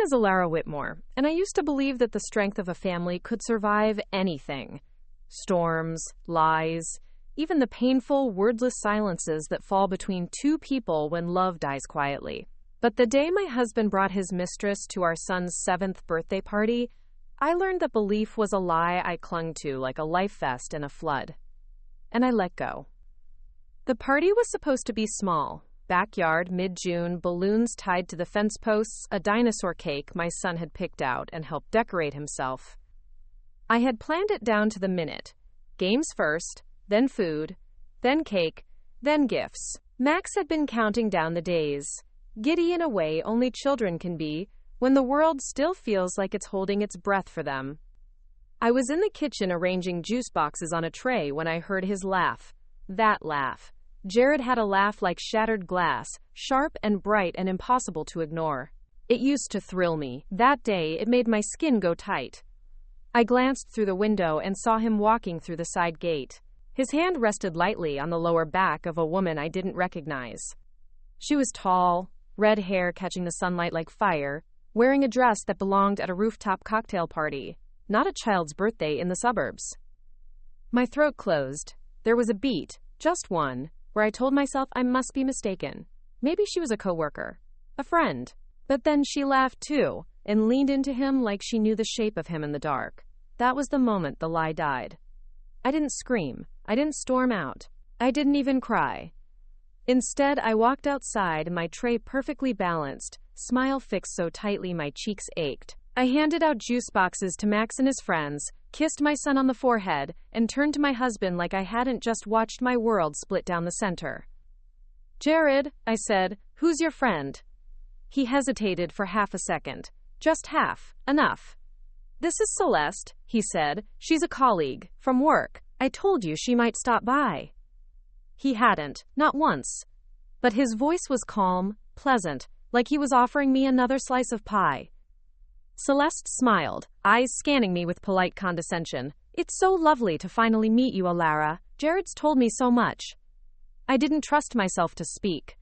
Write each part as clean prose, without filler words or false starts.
is Alara Whitmore, and I used to believe that the strength of a family could survive anything. Storms, lies, even the painful, wordless silences that fall between two people when love dies quietly. But the day my husband brought his mistress to our son's 7th birthday party, I learned that belief was a lie I clung to like a life vest in a flood. And I let go. The party was supposed to be small. Backyard, mid-June, balloons tied to the fence posts, a dinosaur cake my son had picked out and helped decorate himself. I had planned it down to the minute. Games first, then food, then cake, then gifts. Max had been counting down the days, giddy in a way only children can be, when the world still feels like it's holding its breath for them. I was in the kitchen arranging juice boxes on a tray when I heard his laugh. That laugh. Jared had a laugh like shattered glass, sharp and bright and impossible to ignore. It used to thrill me. That day, it made my skin go tight. I glanced through the window and saw him walking through the side gate. His hand rested lightly on the lower back of a woman I didn't recognize. She was tall, red hair catching the sunlight like fire, wearing a dress that belonged at a rooftop cocktail party, not a child's birthday in the suburbs. My throat closed. There was a beat, just one, where I told myself I must be mistaken. Maybe she was a coworker, a friend. But then she laughed too, and leaned into him like she knew the shape of him in the dark. That was the moment the lie died. I didn't scream. I didn't storm out. I didn't even cry. Instead, I walked outside, my tray perfectly balanced, smile fixed so tightly my cheeks ached. I handed out juice boxes to Max and his friends, kissed my son on the forehead, and turned to my husband like I hadn't just watched my world split down the center. "Jared," I said, "who's your friend?" He hesitated for half a second. Just half. Enough. "This is Celeste," he said. "She's a colleague. From work. I told you she might stop by." He hadn't. Not once. But his voice was calm, pleasant, like he was offering me another slice of pie. Celeste smiled, eyes scanning me with polite condescension. "It's so lovely to finally meet you, Alara. Jared's told me so much." I didn't trust myself to speak.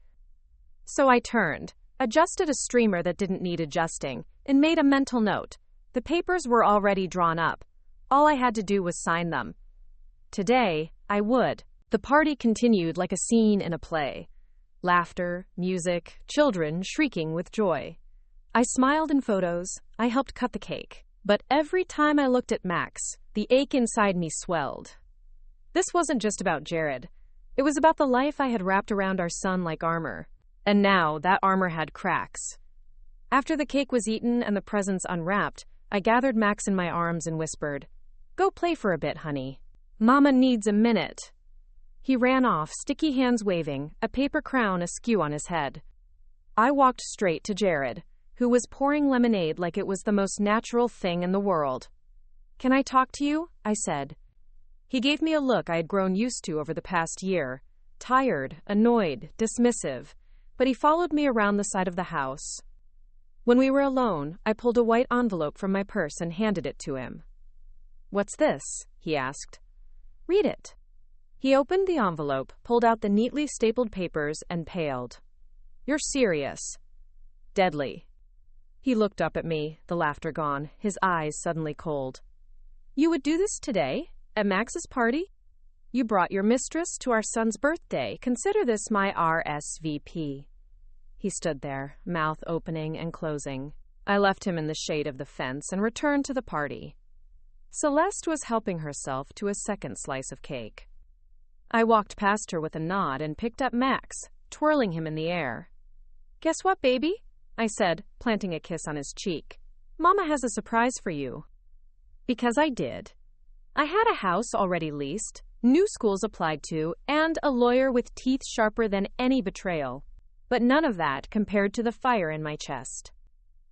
So I turned, adjusted a streamer that didn't need adjusting, and made a mental note. The papers were already drawn up. All I had to do was sign them. Today, I would. The party continued like a scene in a play. Laughter, music, children shrieking with joy. I smiled in photos. I helped cut the cake. But every time I looked at Max, the ache inside me swelled. This wasn't just about Jared. It was about the life I had wrapped around our son like armor. And now that armor had cracks. After the cake was eaten and the presents unwrapped, I gathered Max in my arms and whispered, "Go play for a bit, honey. Mama needs a minute." He ran off, sticky hands waving, a paper crown askew on his head. I walked straight to Jared, who was pouring lemonade like it was the most natural thing in the world. "Can I talk to you?" I said. He gave me a look I had grown used to over the past year. Tired, annoyed, dismissive. But he followed me around the side of the house. When we were alone, I pulled a white envelope from my purse and handed it to him. "What's this?" he asked. "Read it." He opened the envelope, pulled out the neatly stapled papers, and paled. "You're serious." "Deadly." He looked up at me, the laughter gone, his eyes suddenly cold. "You would do this today? At Max's party? You brought your mistress to our son's birthday. Consider this my RSVP." He stood there, mouth opening and closing. I left him in the shade of the fence and returned to the party. Celeste was helping herself to a second slice of cake. I walked past her with a nod and picked up Max, twirling him in the air. "Guess what, baby?" I said, planting a kiss on his cheek. "Mama has a surprise for you." Because I did. I had a house already leased, new schools applied to, and a lawyer with teeth sharper than any betrayal. But none of that compared to the fire in my chest.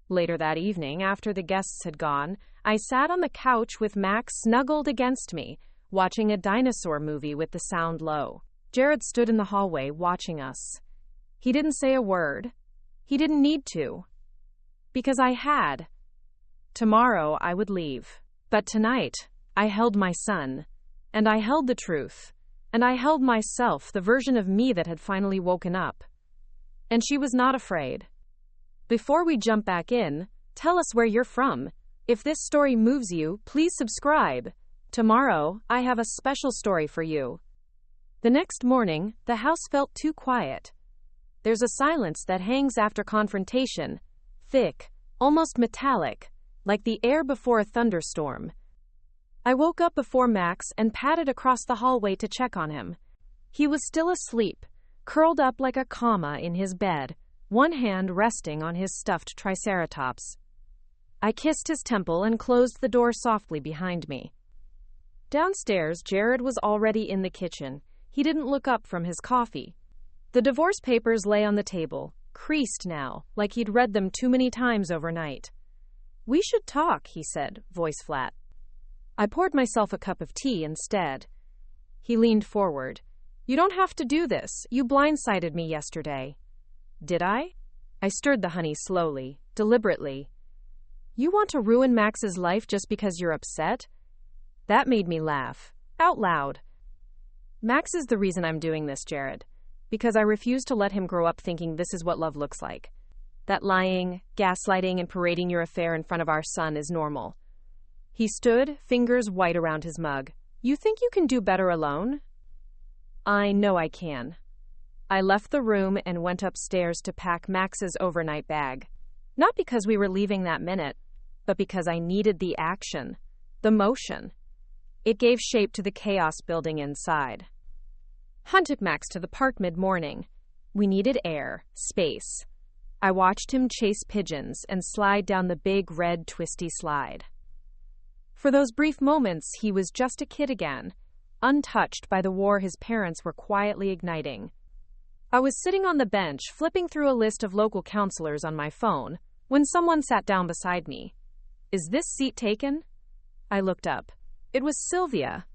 Later that evening, after the guests had gone, I sat on the couch with Max snuggled against me, watching a dinosaur movie with the sound low. Jared stood in the hallway watching us. He didn't say a word. He didn't need to. Because I had. Tomorrow I would leave. But tonight, I held my son. And I held the truth. And I held myself, the version of me that had finally woken up. And she was not afraid. Before we jump back in, Tell us where you're from. If this story moves you, please subscribe. Tomorrow, I have a special story for you. The next morning, the house felt too quiet. There's a silence that hangs after confrontation, thick, almost metallic, like the air before a thunderstorm. I woke up before Max and padded across the hallway to check on him. He was still asleep, curled up like a comma in his bed, one hand resting on his stuffed triceratops. I kissed his temple and closed the door softly behind me. Downstairs, Jared was already in the kitchen. He didn't look up from his coffee. The divorce papers lay on the table, creased now, like he'd read them too many times overnight. "We should talk," he said, voice flat. I poured myself a cup of tea instead. He leaned forward. "You don't have to do this. You blindsided me yesterday." "Did I?" I stirred the honey slowly, deliberately. "You want to ruin Max's life just because you're upset?" That made me laugh, out loud. "Max is the reason I'm doing this, Jared. Because I refuse to let him grow up thinking this is what love looks like. That lying, gaslighting, and parading your affair in front of our son is normal." He stood, fingers white around his mug. "You think you can do better alone?" "I know I can." I left the room and went upstairs to pack Max's overnight bag. Not because we were leaving that minute, but because I needed the action, the motion. It gave shape to the chaos building inside. Hunt took Max to the park mid-morning. We needed air, space. I watched him chase pigeons and slide down the big red twisty slide. For those brief moments, he was just a kid again, untouched by the war his parents were quietly igniting. I was sitting on the bench, flipping through a list of local counselors on my phone, when someone sat down beside me. "Is this seat taken?" I looked up. It was Sylvia.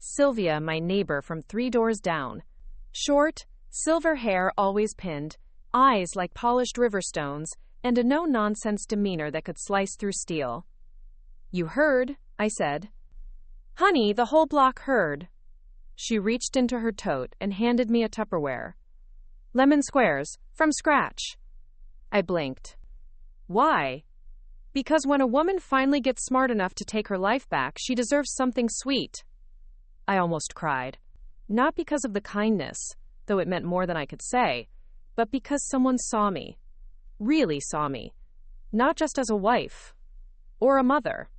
Sylvia, my neighbor from 3 doors down. Short, silver hair always pinned, eyes like polished river stones, and a no-nonsense demeanor that could slice through steel. "You heard," I said. "Honey, the whole block heard." She reached into her tote and handed me a Tupperware. "Lemon squares, from scratch." I blinked. "Why?" "Because when a woman finally gets smart enough to take her life back, she deserves something sweet." I almost cried. Not because of the kindness, though it meant more than I could say, but because someone saw me. Really saw me. Not just as a wife, or a mother,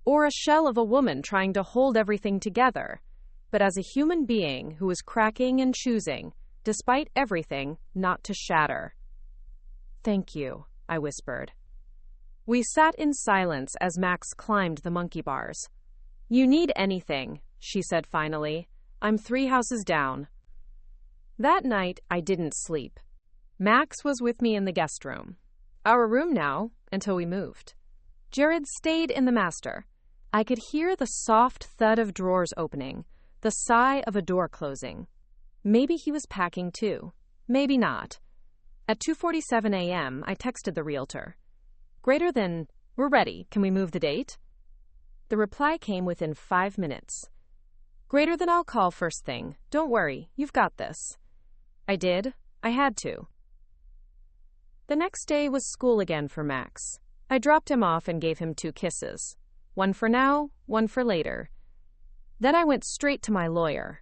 or a shell of a woman trying to hold everything together, but as a human being who was cracking and choosing, despite everything, not to shatter. "Thank you," I whispered. We sat in silence as Max climbed the monkey bars. "You need anything," she said finally. "I'm 3 houses down." That night, I didn't sleep. Max was with me in the guest room. Our room now, until we moved. Jared stayed in the master. I could hear the soft thud of drawers opening, the sigh of a door closing. Maybe he was packing too. Maybe not. At 2:47 a.m., I texted the realtor. Greater than, "We're ready. Can we move the date?" The reply came within 5 minutes. "Greater than I'll call first thing. Don't worry. You've got this." I did. I had to. The next day was school again for Max. I dropped him off and gave him 2 kisses. One for now, one for later. Then I went straight to my lawyer.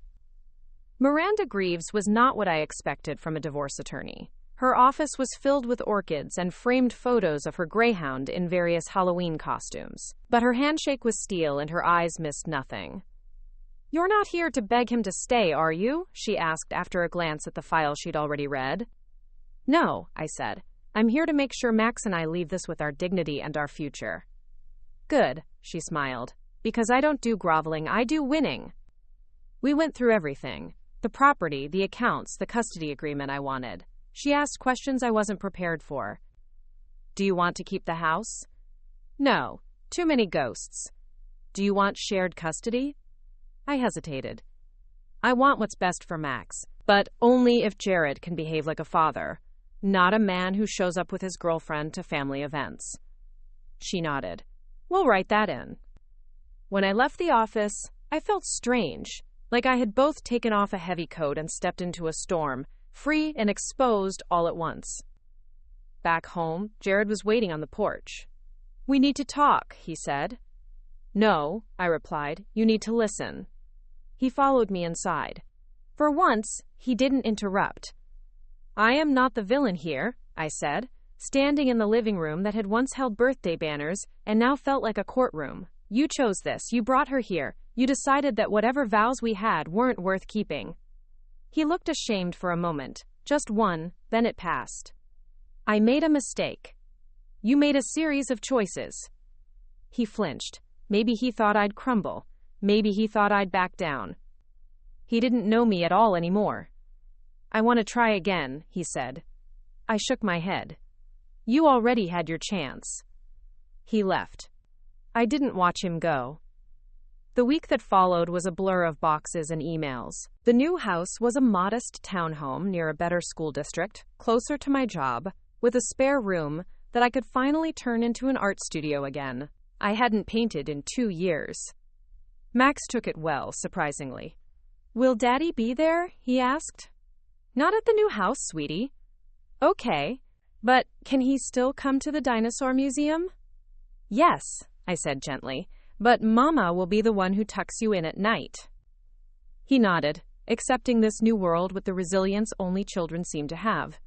Miranda Greaves was not what I expected from a divorce attorney. Her office was filled with orchids and framed photos of her greyhound in various Halloween costumes. But her handshake was steel and her eyes missed nothing. "You're not here to beg him to stay, are you?" she asked after a glance at the file she'd already read. "No," I said. "I'm here to make sure Max and I leave this with our dignity and our future." "Good," she smiled. "Because I don't do groveling, I do winning." We went through everything. The property, the accounts, the custody agreement I wanted. She asked questions I wasn't prepared for. "Do you want to keep the house?" "No. Too many ghosts." "Do you want shared custody?" I hesitated. "I want what's best for Max, but only if Jared can behave like a father, not a man who shows up with his girlfriend to family events." She nodded. "We'll write that in." When I left the office, I felt strange, like I had both taken off a heavy coat and stepped into a storm, free and exposed all at once. Back home, Jared was waiting on the porch. "We need to talk," he said. "No," I replied. "You need to listen." He followed me inside. For once, he didn't interrupt. "I am not the villain here," I said, standing in the living room that had once held birthday banners and now felt like a courtroom. "You chose this. You brought her here. You decided that whatever vows we had weren't worth keeping." He looked ashamed for a moment. Just one, then it passed. "I made a mistake." "You made a series of choices." He flinched. Maybe he thought I'd crumble. Maybe he thought I'd back down. He didn't know me at all anymore. "I want to try again," he said. I shook my head. "You already had your chance." He left. I didn't watch him go. The week that followed was a blur of boxes and emails. The new house was a modest townhome near a better school district, closer to my job, with a spare room that I could finally turn into an art studio again. I hadn't painted in 2 years. Max took it well, surprisingly. "Will Daddy be there?" he asked. "Not at the new house, sweetie." "Okay, but can he still come to the dinosaur museum?" "Yes," I said gently, "but Mama will be the one who tucks you in at night." He nodded, accepting this new world with the resilience only children seem to have.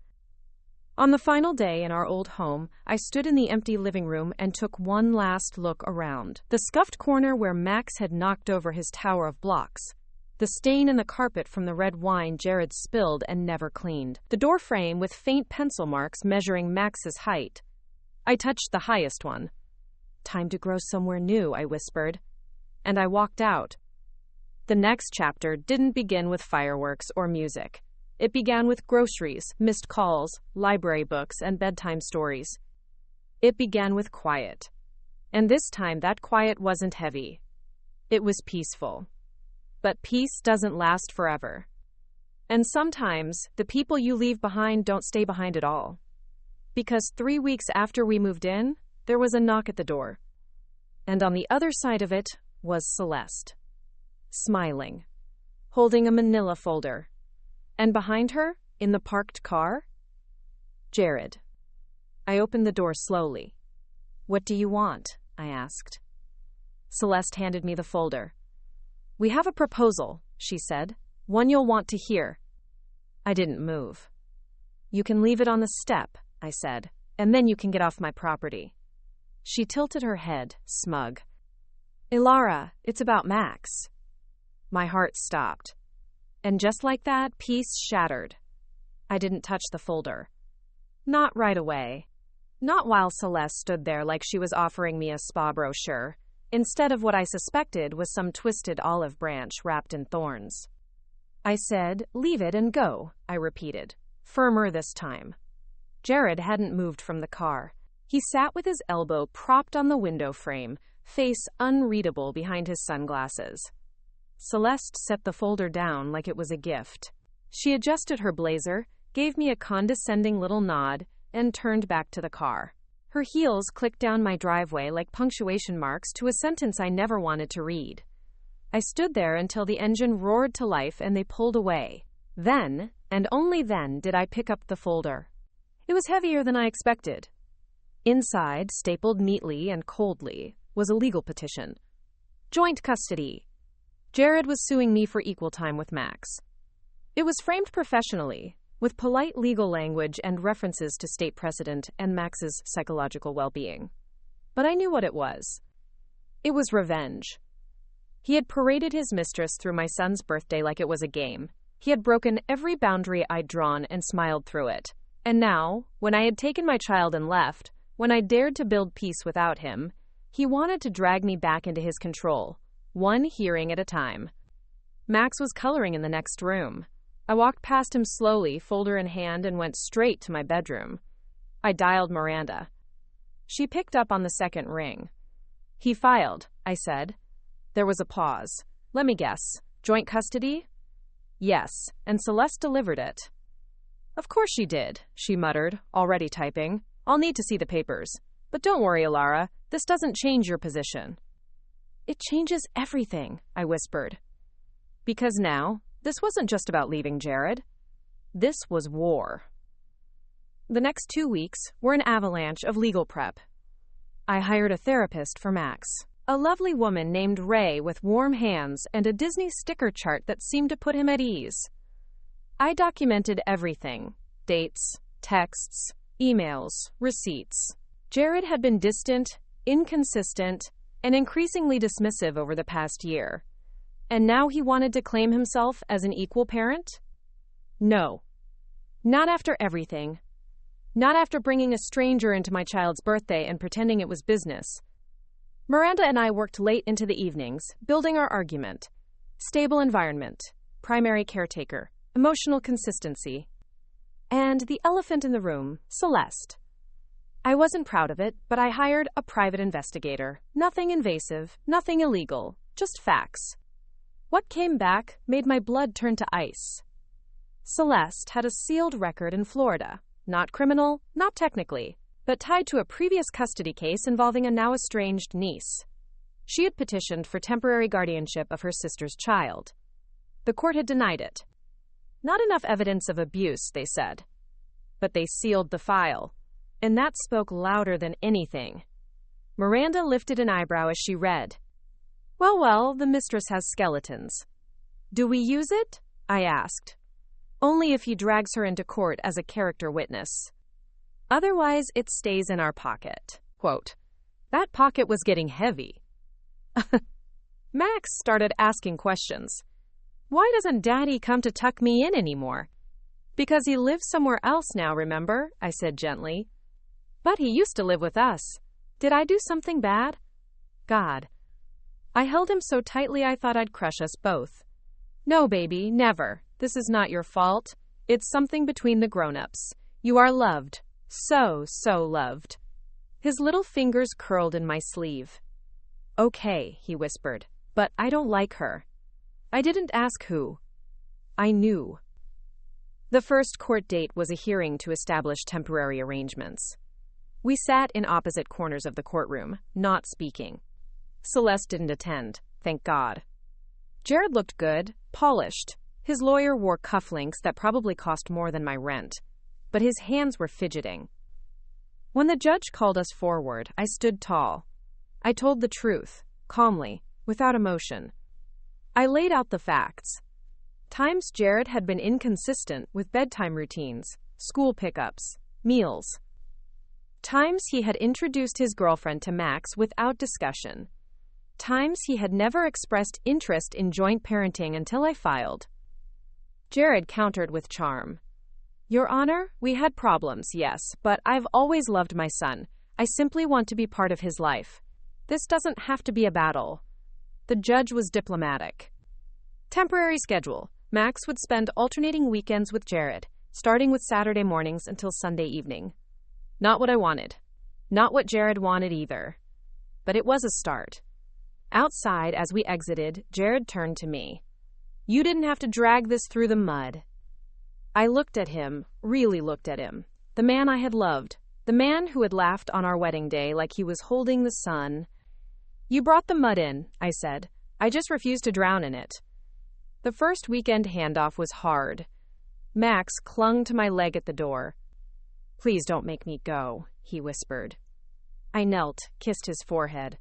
On the final day in our old home, I stood in the empty living room and took one last look around. The scuffed corner where Max had knocked over his tower of blocks. The stain in the carpet from the red wine Jared spilled and never cleaned. The door frame with faint pencil marks measuring Max's height. I touched the highest one. "Time to grow somewhere new," I whispered. And I walked out. The next chapter didn't begin with fireworks or music. It began with groceries, missed calls, library books, and bedtime stories. It began with quiet. And this time that quiet wasn't heavy. It was peaceful. But peace doesn't last forever. And sometimes the people you leave behind don't stay behind at all. Because 3 weeks after we moved in, there was a knock at the door. And on the other side of it was Celeste. Smiling. Holding a manila folder. And behind her, in the parked car, Jared. I opened the door slowly. "What do you want?" I asked. Celeste handed me the folder. "We have a proposal," she said. "One you'll want to hear." I didn't move. "You can leave it on the step," I said, "and then you can get off my property." She tilted her head, smug. "Ilara, it's about Max." My heart stopped. And just like that, peace shattered. I didn't touch the folder. Not right away. Not while Celeste stood there like she was offering me a spa brochure, instead of what I suspected was some twisted olive branch wrapped in thorns. I said, "Leave it and go," I repeated, firmer this time. Jared hadn't moved from the car. He sat with his elbow propped on the window frame, face unreadable behind his sunglasses. Celeste set the folder down like it was a gift. She adjusted her blazer, gave me a condescending little nod, and turned back to the car. Her heels clicked down my driveway like punctuation marks to a sentence I never wanted to read. I stood there until the engine roared to life and they pulled away. Then, and only then, did I pick up the folder. It was heavier than I expected. Inside, stapled neatly and coldly, was a legal petition. Joint custody. Jared was suing me for equal time with Max. It was framed professionally, with polite legal language and references to state precedent and Max's psychological well-being. But I knew what it was. It was revenge. He had paraded his mistress through my son's birthday like it was a game. He had broken every boundary I'd drawn and smiled through it. And now, when I had taken my child and left, when I dared to build peace without him, he wanted to drag me back into his control. One hearing at a time. Max was coloring in the next room. I walked past him slowly, folder in hand, and went straight to my bedroom. I dialed Miranda. She picked up on the second ring. "He filed," I said. There was a pause. "Let me guess. Joint custody?" "Yes, and Celeste delivered it." "Of course she did," she muttered, already typing. "I'll need to see the papers. But don't worry, Ilara. This doesn't change your position." "It changes everything," I whispered. Because now, this wasn't just about leaving Jared. This was war. The next 2 weeks were an avalanche of legal prep. I hired a therapist for Max. A lovely woman named Ray with warm hands and a Disney sticker chart that seemed to put him at ease. I documented everything: dates, texts, emails, receipts. Jared had been distant, inconsistent, and increasingly dismissive over the past year. And now he wanted to claim himself as an equal parent? No. Not after everything. Not after bringing a stranger into my child's birthday and pretending it was business. Miranda and I worked late into the evenings, building our argument. Stable environment, primary caretaker, emotional consistency. And the elephant in the room, Celeste. I wasn't proud of it, but I hired a private investigator. Nothing invasive, nothing illegal, just facts. What came back made my blood turn to ice. Celeste had a sealed record in Florida. Not criminal, not technically, but tied to a previous custody case involving a now estranged niece. She had petitioned for temporary guardianship of her sister's child. The court had denied it. Not enough evidence of abuse, they said. But they sealed the file, and that spoke louder than anything. Miranda lifted an eyebrow as she read. Well, the mistress has skeletons. Do we use it? I asked. Only if he drags her into court as a character witness. Otherwise, it stays in our pocket. Quote, that pocket was getting heavy. Max started asking questions. Why doesn't Daddy come to tuck me in anymore? Because he lives somewhere else now, remember? I said gently. But he used to live with us. Did I do something bad? God. I held him so tightly I thought I'd crush us both. No, baby, never. This is not your fault. It's something between the grown-ups. You are loved. So loved. His little fingers curled in my sleeve. Okay, he whispered, but I don't like her. I didn't ask who. I knew. The first court date was a hearing to establish temporary arrangements. We sat in opposite corners of the courtroom, not speaking. Celeste didn't attend, thank God. Jared looked good, polished. His lawyer wore cufflinks that probably cost more than my rent, but his hands were fidgeting. When the judge called us forward, I stood tall. I told the truth, calmly, without emotion. I laid out the facts. Times Jared had been inconsistent with bedtime routines, school pickups, meals. Times he had introduced his girlfriend to Max without discussion. Times he had never expressed interest in joint parenting until I filed. Jared countered with charm. Your Honor, we had problems, yes, but I've always loved my son. I simply want to be part of his life. This doesn't have to be a battle. The judge was diplomatic. Temporary schedule. Max would spend alternating weekends with Jared, starting with Saturday mornings until Sunday evening. Not what I wanted. Not what Jared wanted either. But it was a start. Outside, as we exited, Jared turned to me. You didn't have to drag this through the mud. I looked at him, really looked at him. The man I had loved. The man who had laughed on our wedding day like he was holding the sun. You brought the mud in, I said. I just refused to drown in it. The first weekend handoff was hard. Max clung to my leg at the door. Please don't make me go, he whispered. I knelt, kissed his forehead.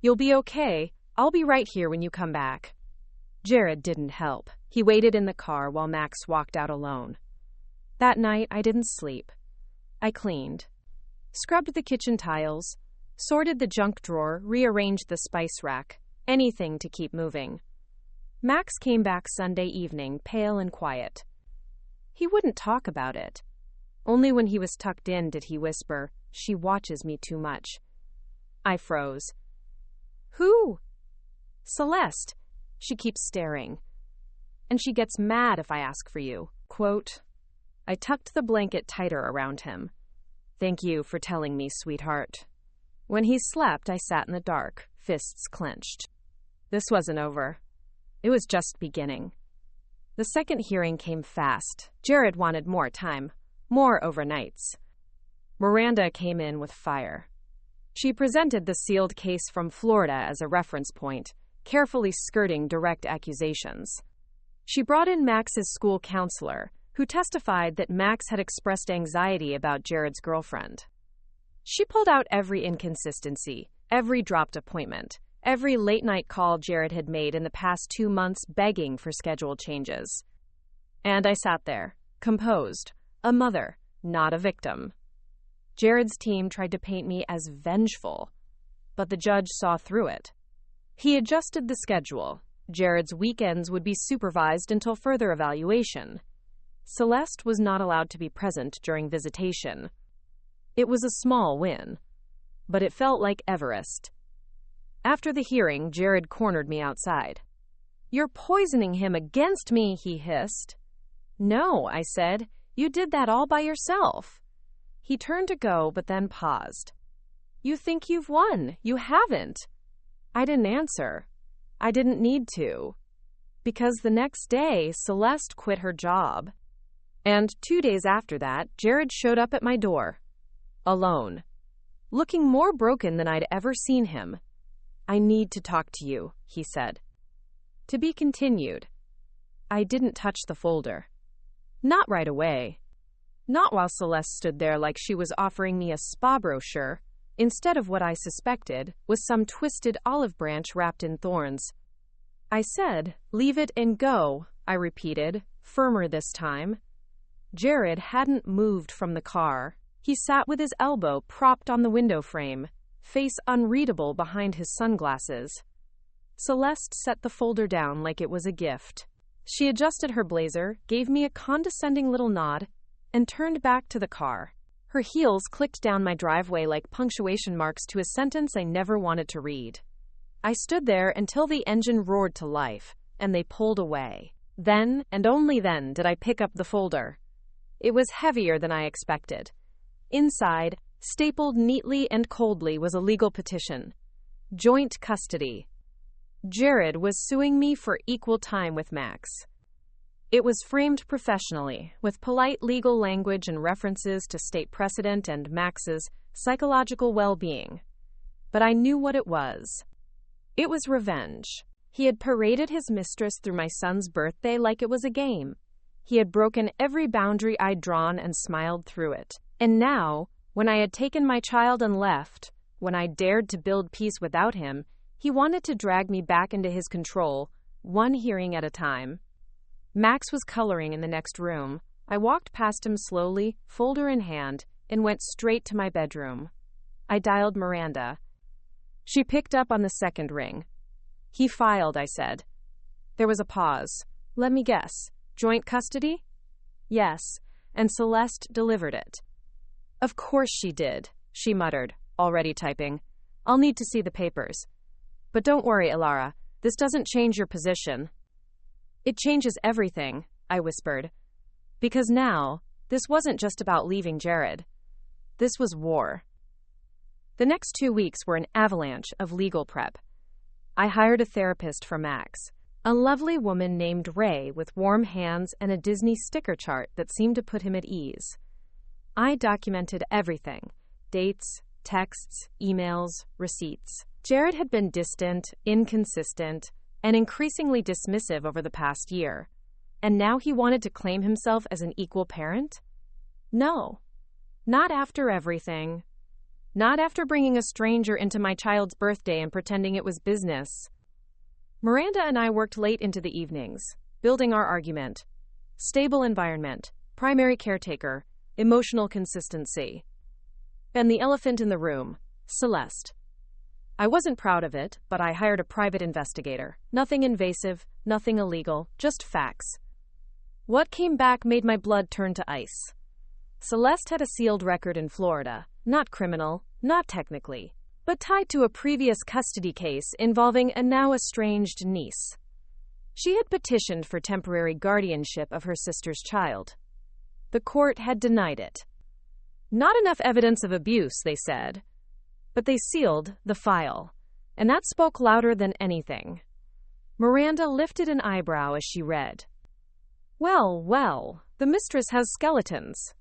You'll be okay. I'll be right here when you come back. Jared didn't help. He waited in the car while Max walked out alone. That night, I didn't sleep. I cleaned, scrubbed the kitchen tiles, sorted the junk drawer, rearranged the spice rack, anything to keep moving. Max came back Sunday evening, pale and quiet. He wouldn't talk about it. Only when he was tucked in did he whisper, "She watches me too much." I froze. Who? Celeste. She keeps staring. And she gets mad if I ask for you. Quote, I tucked the blanket tighter around him. Thank you for telling me, sweetheart. When he slept, I sat in the dark, fists clenched. This wasn't over. It was just beginning. The second hearing came fast. Jared wanted more time, more overnights. Miranda came in with fire. She presented the sealed case from Florida as a reference point, carefully skirting direct accusations. She brought in Max's school counselor, who testified that Max had expressed anxiety about Jared's girlfriend. She pulled out every inconsistency, every dropped appointment, every late-night call Jared had made in the past 2 months begging for schedule changes. And I sat there, composed, a mother, not a victim. Jared's team tried to paint me as vengeful, but the judge saw through it. He adjusted the schedule. Jared's weekends would be supervised until further evaluation. Celeste was not allowed to be present during visitation. It was a small win, but it felt like Everest. After the hearing, Jared cornered me outside. "You're poisoning him against me," he hissed. "No," I said. "You did that all by yourself." He turned to go, but then paused. "You think you've won. You haven't." I didn't answer. I didn't need to. Because the next day, Celeste quit her job. And 2 days after that, Jared showed up at my door. Alone. Looking more broken than I'd ever seen him. "I need to talk to you," he said. To be continued. I didn't touch the folder. Not right away. Not while Celeste stood there like she was offering me a spa brochure, instead of what I suspected was some twisted olive branch wrapped in thorns. I said, "Leave it and go," I repeated, firmer this time. Jared hadn't moved from the car. He sat with his elbow propped on the window frame, face unreadable behind his sunglasses. Celeste set the folder down like it was a gift. She adjusted her blazer, gave me a condescending little nod, and turned back to the car. Her heels clicked down my driveway like punctuation marks to a sentence I never wanted to read. I stood there until the engine roared to life, and they pulled away. Then, and only then, did I pick up the folder. It was heavier than I expected. Inside, stapled neatly and coldly, was a legal petition. Joint custody. Jared was suing me for equal time with Max. It was framed professionally, with polite legal language and references to state precedent and Max's psychological well-being. But I knew what it was. It was revenge. He had paraded his mistress through my son's birthday like it was a game. He had broken every boundary I'd drawn and smiled through it. And now, when I had taken my child and left, when I dared to build peace without him, he wanted to drag me back into his control, one hearing at a time. Max was coloring in the next room. I walked past him slowly, folder in hand, and went straight to my bedroom. I dialed Miranda. She picked up on the second ring. "He filed," I said. There was a pause. "Let me guess. Joint custody?" "Yes," and Celeste delivered it. "Of course she did," she muttered, already typing. "I'll need to see the papers. But don't worry, Ilara. This doesn't change your position." "It changes everything," I whispered. Because now, this wasn't just about leaving Jared. This was war. The next 2 weeks were an avalanche of legal prep. I hired a therapist for Max, a lovely woman named Ray with warm hands and a Disney sticker chart that seemed to put him at ease. I documented everything: dates, texts, emails, receipts. Jared had been distant, inconsistent, and increasingly dismissive over the past year. And now he wanted to claim himself as an equal parent? No. Not after everything. Not after bringing a stranger into my child's birthday and pretending it was business. Miranda and I worked late into the evenings, building our argument. Stable environment, primary caretaker, emotional consistency. And the elephant in the room, Celeste. I wasn't proud of it, but I hired a private investigator. Nothing invasive, nothing illegal, just facts. What came back made my blood turn to ice. Celeste had a sealed record in Florida, not criminal, not technically, but tied to a previous custody case involving a now estranged niece. She had petitioned for temporary guardianship of her sister's child. The court had denied it. Not enough evidence of abuse, they said. But they sealed the file, and that spoke louder than anything. Miranda lifted an eyebrow as she read. Well, well, the mistress has skeletons.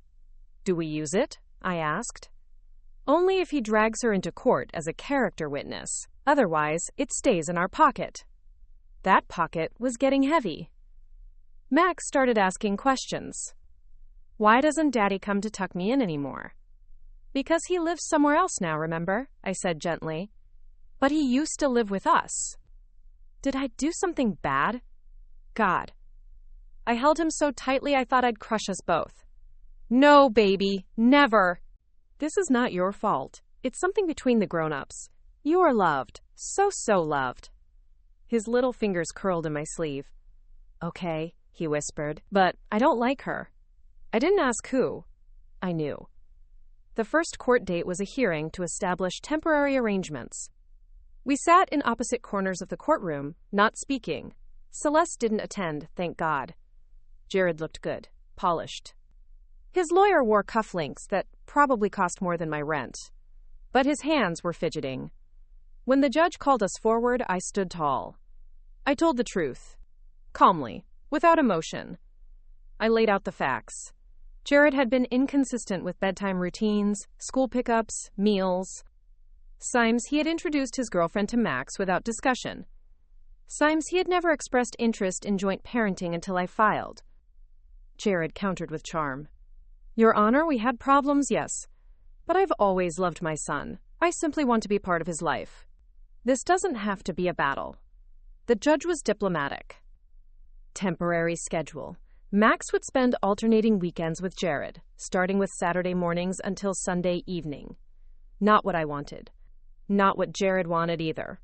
Do we use it? I asked. Only if he drags her into court as a character witness. Otherwise, it stays in our pocket. That pocket was getting heavy. Max started asking questions. Why doesn't Daddy come to tuck me in anymore? Because he lives somewhere else now, remember? I said gently. But he used to live with us. Did I do something bad? God. I held him so tightly I thought I'd crush us both. No, baby, never. This is not your fault. It's something between the grown-ups. You are loved. So loved. His little fingers curled in my sleeve. Okay, he whispered, but I don't like her. I didn't ask who. I knew. The first court date was a hearing to establish temporary arrangements. We sat in opposite corners of the courtroom, not speaking. Celeste didn't attend, thank God. Jared looked good, polished. His lawyer wore cufflinks that probably cost more than my rent. But his hands were fidgeting. When the judge called us forward, I stood tall. I told the truth. Calmly, without emotion. I laid out the facts. Jared had been inconsistent with bedtime routines, school pickups, meals. Symes he had introduced his girlfriend to Max without discussion. Symes he had never expressed interest in joint parenting until I filed. Jared countered with charm. Your Honor, we had problems, yes. But I've always loved my son. I simply want to be part of his life. This doesn't have to be a battle. The judge was diplomatic. Temporary schedule. Max would spend alternating weekends with Jared, starting with Saturday mornings until Sunday evening. Not what I wanted. Not what Jared wanted either.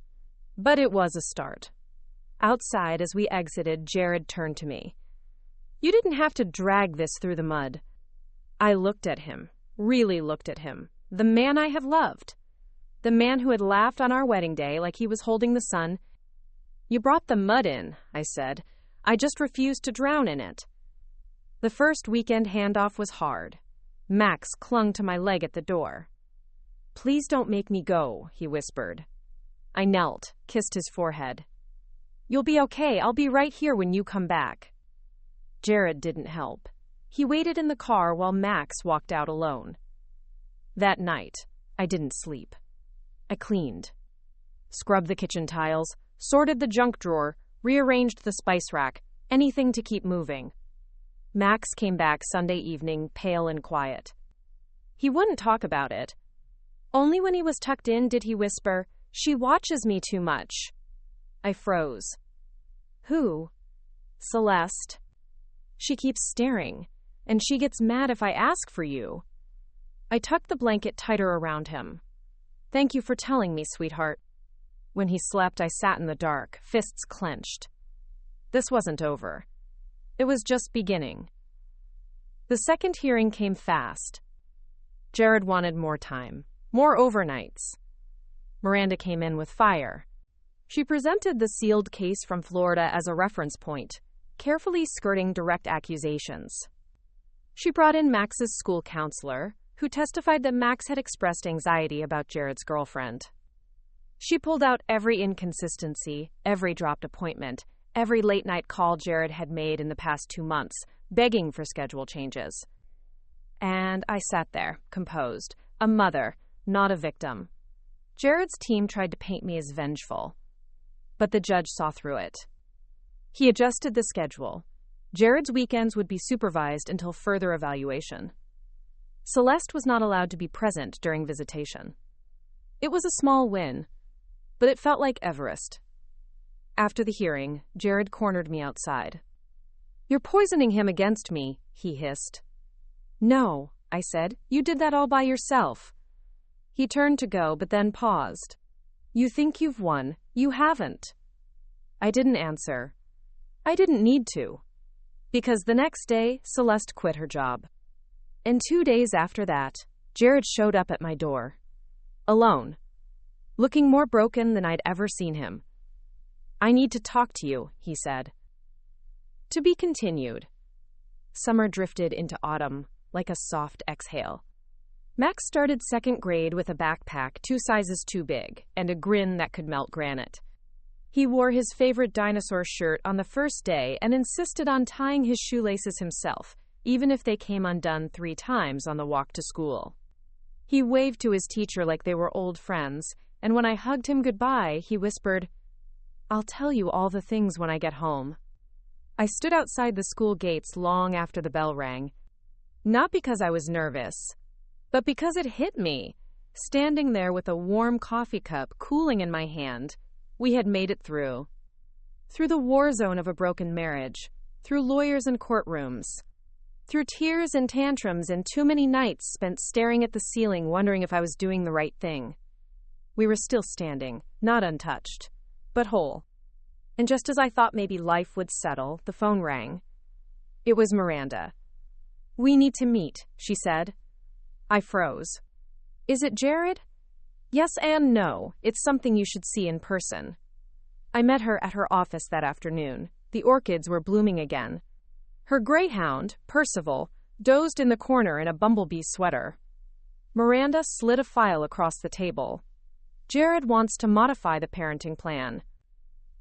But it was a start. Outside, as we exited, Jared turned to me. You didn't have to drag this through the mud. I looked at him, really looked at him, the man I have loved. The man who had laughed on our wedding day like he was holding the sun. You brought the mud in, I said. I just refused to drown in it. The first weekend handoff was hard. Max clung to my leg at the door. Please don't make me go, he whispered. I knelt, kissed his forehead. You'll be okay. I'll be right here when you come back. Jared didn't help. He waited in the car while Max walked out alone. That night, I didn't sleep. I cleaned. Scrubbed the kitchen tiles, sorted the junk drawer, rearranged the spice rack, anything to keep moving. Max came back Sunday evening, pale and quiet. He wouldn't talk about it. Only when he was tucked in did he whisper, "She watches me too much." I froze. Who? Celeste. She keeps staring, and she gets mad if I ask for you. I tucked the blanket tighter around him. Thank you for telling me, sweetheart. When he slept, I sat in the dark, fists clenched. This wasn't over. It was just beginning. The second hearing came fast. Jared wanted more time, more overnights. Miranda came in with fire. She presented the sealed case from Florida as a reference point, carefully skirting direct accusations. She brought in Max's school counselor, who testified that Max had expressed anxiety about Jared's girlfriend. She pulled out every inconsistency, every dropped appointment, every late-night call Jared had made in the past 2 months, begging for schedule changes. And I sat there, composed, a mother, not a victim. Jared's team tried to paint me as vengeful, but the judge saw through it. He adjusted the schedule. Jared's weekends would be supervised until further evaluation. Celeste was not allowed to be present during visitation. It was a small win, but it felt like Everest. After the hearing, Jared cornered me outside. You're poisoning him against me, he hissed. No, I said. You did that all by yourself. He turned to go, but then paused. You think you've won. You haven't. I didn't answer. I didn't need to. Because the next day, Celeste quit her job. And 2 days after that, Jared showed up at my door. Alone. Looking more broken than I'd ever seen him. I need to talk to you, he said. To be continued. Summer drifted into autumn, like a soft exhale. Max started second grade with a backpack 2 sizes too big and a grin that could melt granite. He wore his favorite dinosaur shirt on the first day and insisted on tying his shoelaces himself, even if they came undone 3 times on the walk to school. He waved to his teacher like they were old friends, and when I hugged him goodbye, he whispered, I'll tell you all the things when I get home. I stood outside the school gates long after the bell rang, not because I was nervous, But because it hit me, standing there with a warm coffee cup cooling in my hand, we had made it through. Through the war zone of a broken marriage, through lawyers and courtrooms, through tears and tantrums and too many nights spent staring at the ceiling wondering if I was doing the right thing. We were still standing, not untouched, but whole. And just as I thought maybe life would settle, the phone rang. It was Miranda. "We need to meet," she said. I froze. "Is it Jared?" "Yes and no. It's something you should see in person." I met her at her office that afternoon. The orchids were blooming again. Her greyhound, Percival, dozed in the corner in a bumblebee sweater. Miranda slid a file across the table. "Jared wants to modify the parenting plan."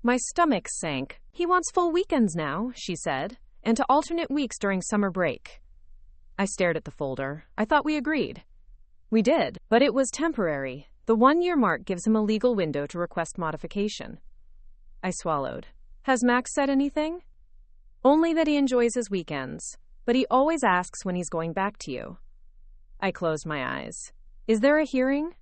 My stomach sank. "He wants full weekends now," she said, "and to alternate weeks during summer break." I stared at the folder. I thought we agreed. We did, but it was temporary. The 1-year mark gives him a legal window to request modification. I swallowed. "Has Max said anything?" "Only that he enjoys his weekends, but he always asks when he's going back to you." I closed my eyes. "Is there a hearing?"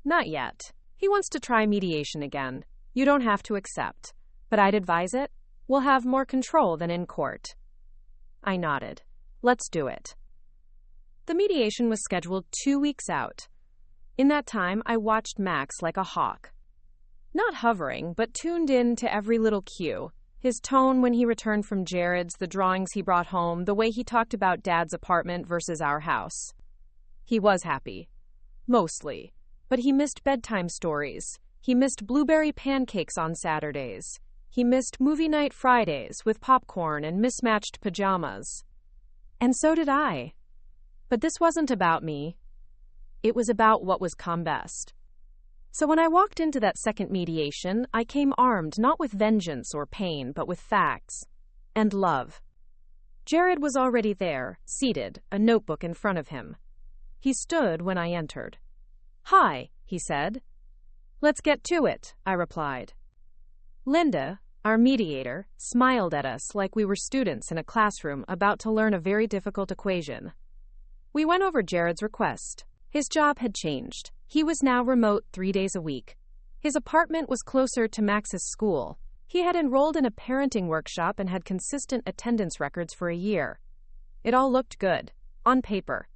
"Not yet. He wants to try mediation again. You don't have to accept, but I'd advise it. We'll have more control than in court." I nodded. "Let's do it." The mediation was scheduled 2 weeks out. In that time, I watched Max like a hawk. Not hovering, but tuned in to every little cue. His tone when he returned from Jared's, the drawings he brought home, the way he talked about Dad's apartment versus our house. He was happy. Mostly. But he missed bedtime stories. He missed blueberry pancakes on Saturdays. He missed movie night Fridays with popcorn and mismatched pajamas. And so did I. But this wasn't about me. It was about what was come best. So when I walked into that second mediation, I came armed not with vengeance or pain, but with facts. And love. Jared was already there, seated, a notebook in front of him. He stood when I entered. "Hi," he said. "Let's get to it," I replied. Linda, our mediator, smiled at us like we were students in a classroom about to learn a very difficult equation. We went over Jared's request. His job had changed. He was now remote 3 days a week. His apartment was closer to Max's school. He had enrolled in a parenting workshop and had consistent attendance records for a year. It all looked good, on paper.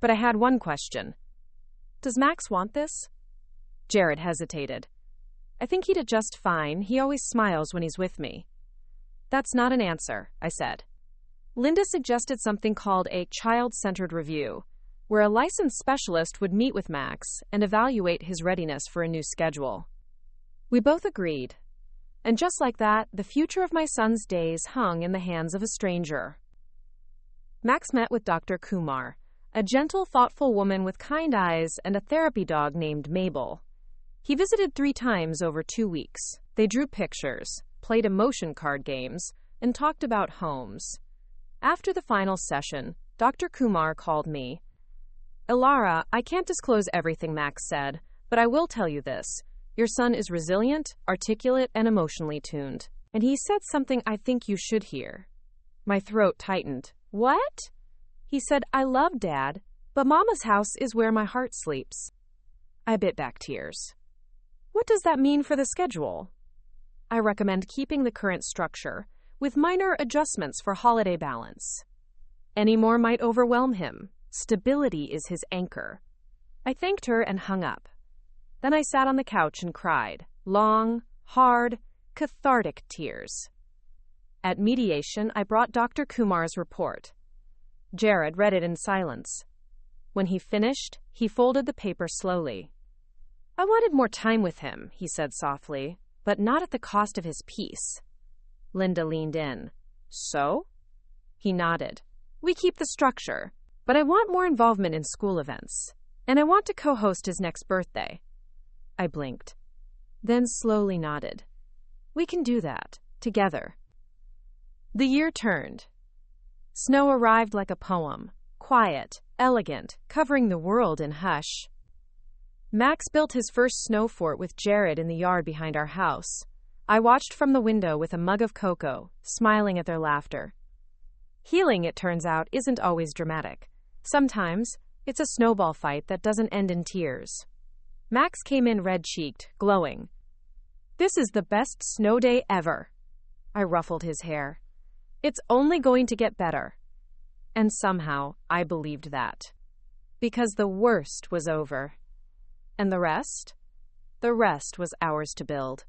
But I had one question. "Does Max want this?" Jared hesitated. "I think he'd adjust fine. He always smiles when he's with me." "That's not an answer," I said. Linda suggested something called a child-centered review, where a licensed specialist would meet with Max and evaluate his readiness for a new schedule. We both agreed. And just like that, the future of my son's days hung in the hands of a stranger. Max met with Dr. Kumar, a gentle, thoughtful woman with kind eyes and a therapy dog named Mabel. He visited 3 times over 2 weeks. They drew pictures, played emotion card games, and talked about homes. After the final session, Dr. Kumar called me. "Ilara, I can't disclose everything Max said, but I will tell you this. Your son is resilient, articulate, and emotionally tuned. And he said something I think you should hear." My throat tightened. "What?" He said, "I love Dad, but Mama's house is where my heart sleeps." I bit back tears. "What does that mean for the schedule?" "I recommend keeping the current structure, with minor adjustments for holiday balance. Any more might overwhelm him. Stability is his anchor." I thanked her and hung up. Then I sat on the couch and cried. Long, hard, cathartic tears. At mediation, I brought Dr. Kumar's report. Jared read it in silence. When he finished, he folded the paper slowly. "I wanted more time with him," he said softly, "but not at the cost of his peace." Linda leaned in. "So?" He nodded. "We keep the structure, but I want more involvement in school events, and I want to co-host his next birthday." I blinked, then slowly nodded. "We can do that, together." The year turned. Snow arrived like a poem, quiet, elegant, covering the world in hush. Max built his first snow fort with Jared in the yard behind our house. I watched from the window with a mug of cocoa, smiling at their laughter. Healing, it turns out, isn't always dramatic. Sometimes, It's a snowball fight that doesn't end in tears. Max came in red-cheeked, glowing. This is the best snow day ever. I ruffled his hair. It's only going to get better. And somehow, I believed that. Because the worst was over. And the rest? The rest was ours to build.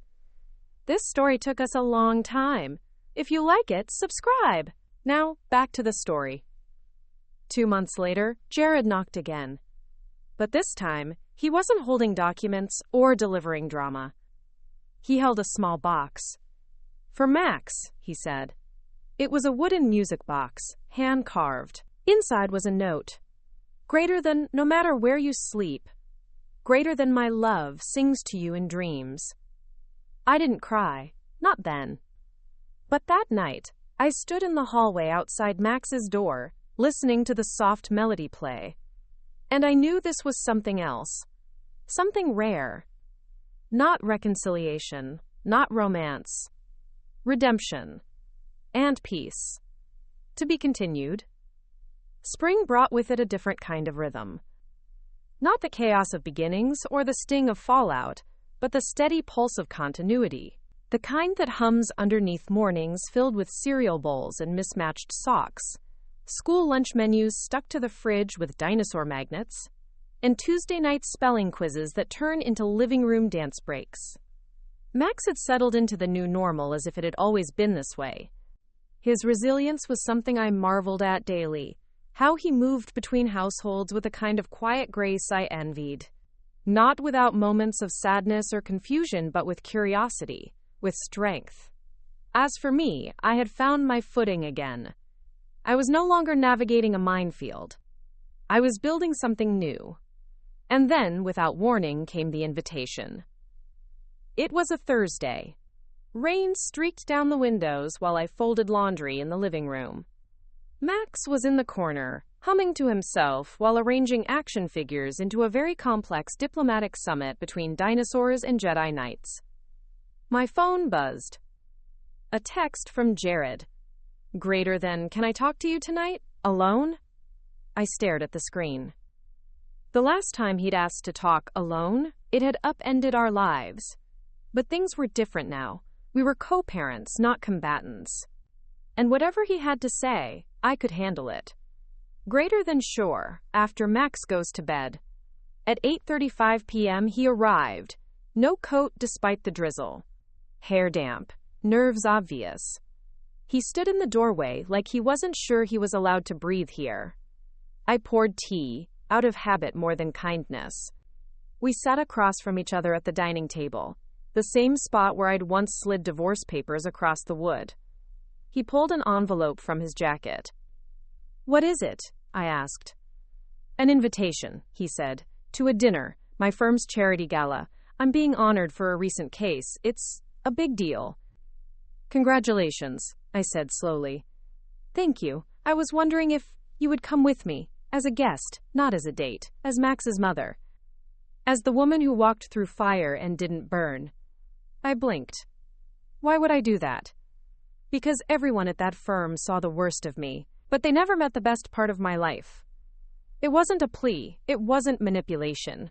This story took us a long time. If you like it, subscribe. Now, back to the story. 2 months later, Jared knocked again. But this time, he wasn't holding documents or delivering drama. He held a small box. For Max, he said. It was a wooden music box, hand-carved. Inside was a note. Greater than no matter where you sleep. Greater than my love sings to you in dreams. I didn't cry, not then. But that night, I stood in the hallway outside Max's door, listening to the soft melody play. And I knew this was something else. Something rare. Not reconciliation, not romance. Redemption. And peace. To be continued. Spring brought with it a different kind of rhythm. Not the chaos of beginnings or the sting of fallout, but the steady pulse of continuity. The kind that hums underneath mornings filled with cereal bowls and mismatched socks, school lunch menus stuck to the fridge with dinosaur magnets, and Tuesday night spelling quizzes that turn into living room dance breaks. Max had settled into the new normal as if it had always been this way. His resilience was something I marveled at daily. How he moved between households with a kind of quiet grace I envied. Not without moments of sadness or confusion, but with curiosity, with strength. As for me, I had found my footing again. I was no longer navigating a minefield. I was building something new. And then, without warning, came the invitation. It was a Thursday. Rain streaked down the windows while I folded laundry in the living room. Max was in the corner, humming to himself while arranging action figures into a very complex diplomatic summit between dinosaurs and Jedi Knights. My phone buzzed. A text from Jared. Greater than, can I talk to you tonight? Alone? I stared at the screen. The last time he'd asked to talk alone, it had upended our lives. But things were different now. We were co-parents, not combatants. And whatever he had to say, I could handle it. Greater than sure, after Max goes to bed. At 8:35 p.m. he arrived. No coat despite the drizzle. Hair damp. Nerves obvious. He stood in the doorway like he wasn't sure he was allowed to breathe here. I poured tea, out of habit more than kindness. We sat across from each other at the dining table, the same spot where I'd once slid divorce papers across the wood. He pulled an envelope from his jacket. What is it? I asked. An invitation, he said, to a dinner, my firm's charity gala. I'm being honored for a recent case. It's a big deal. Congratulations, I said slowly. Thank you. I was wondering if you would come with me, as a guest, not as a date, as Max's mother. As the woman who walked through fire and didn't burn. I blinked. Why would I do that? Because everyone at that firm saw the worst of me, but they never met the best part of my life. It wasn't a plea. It wasn't manipulation.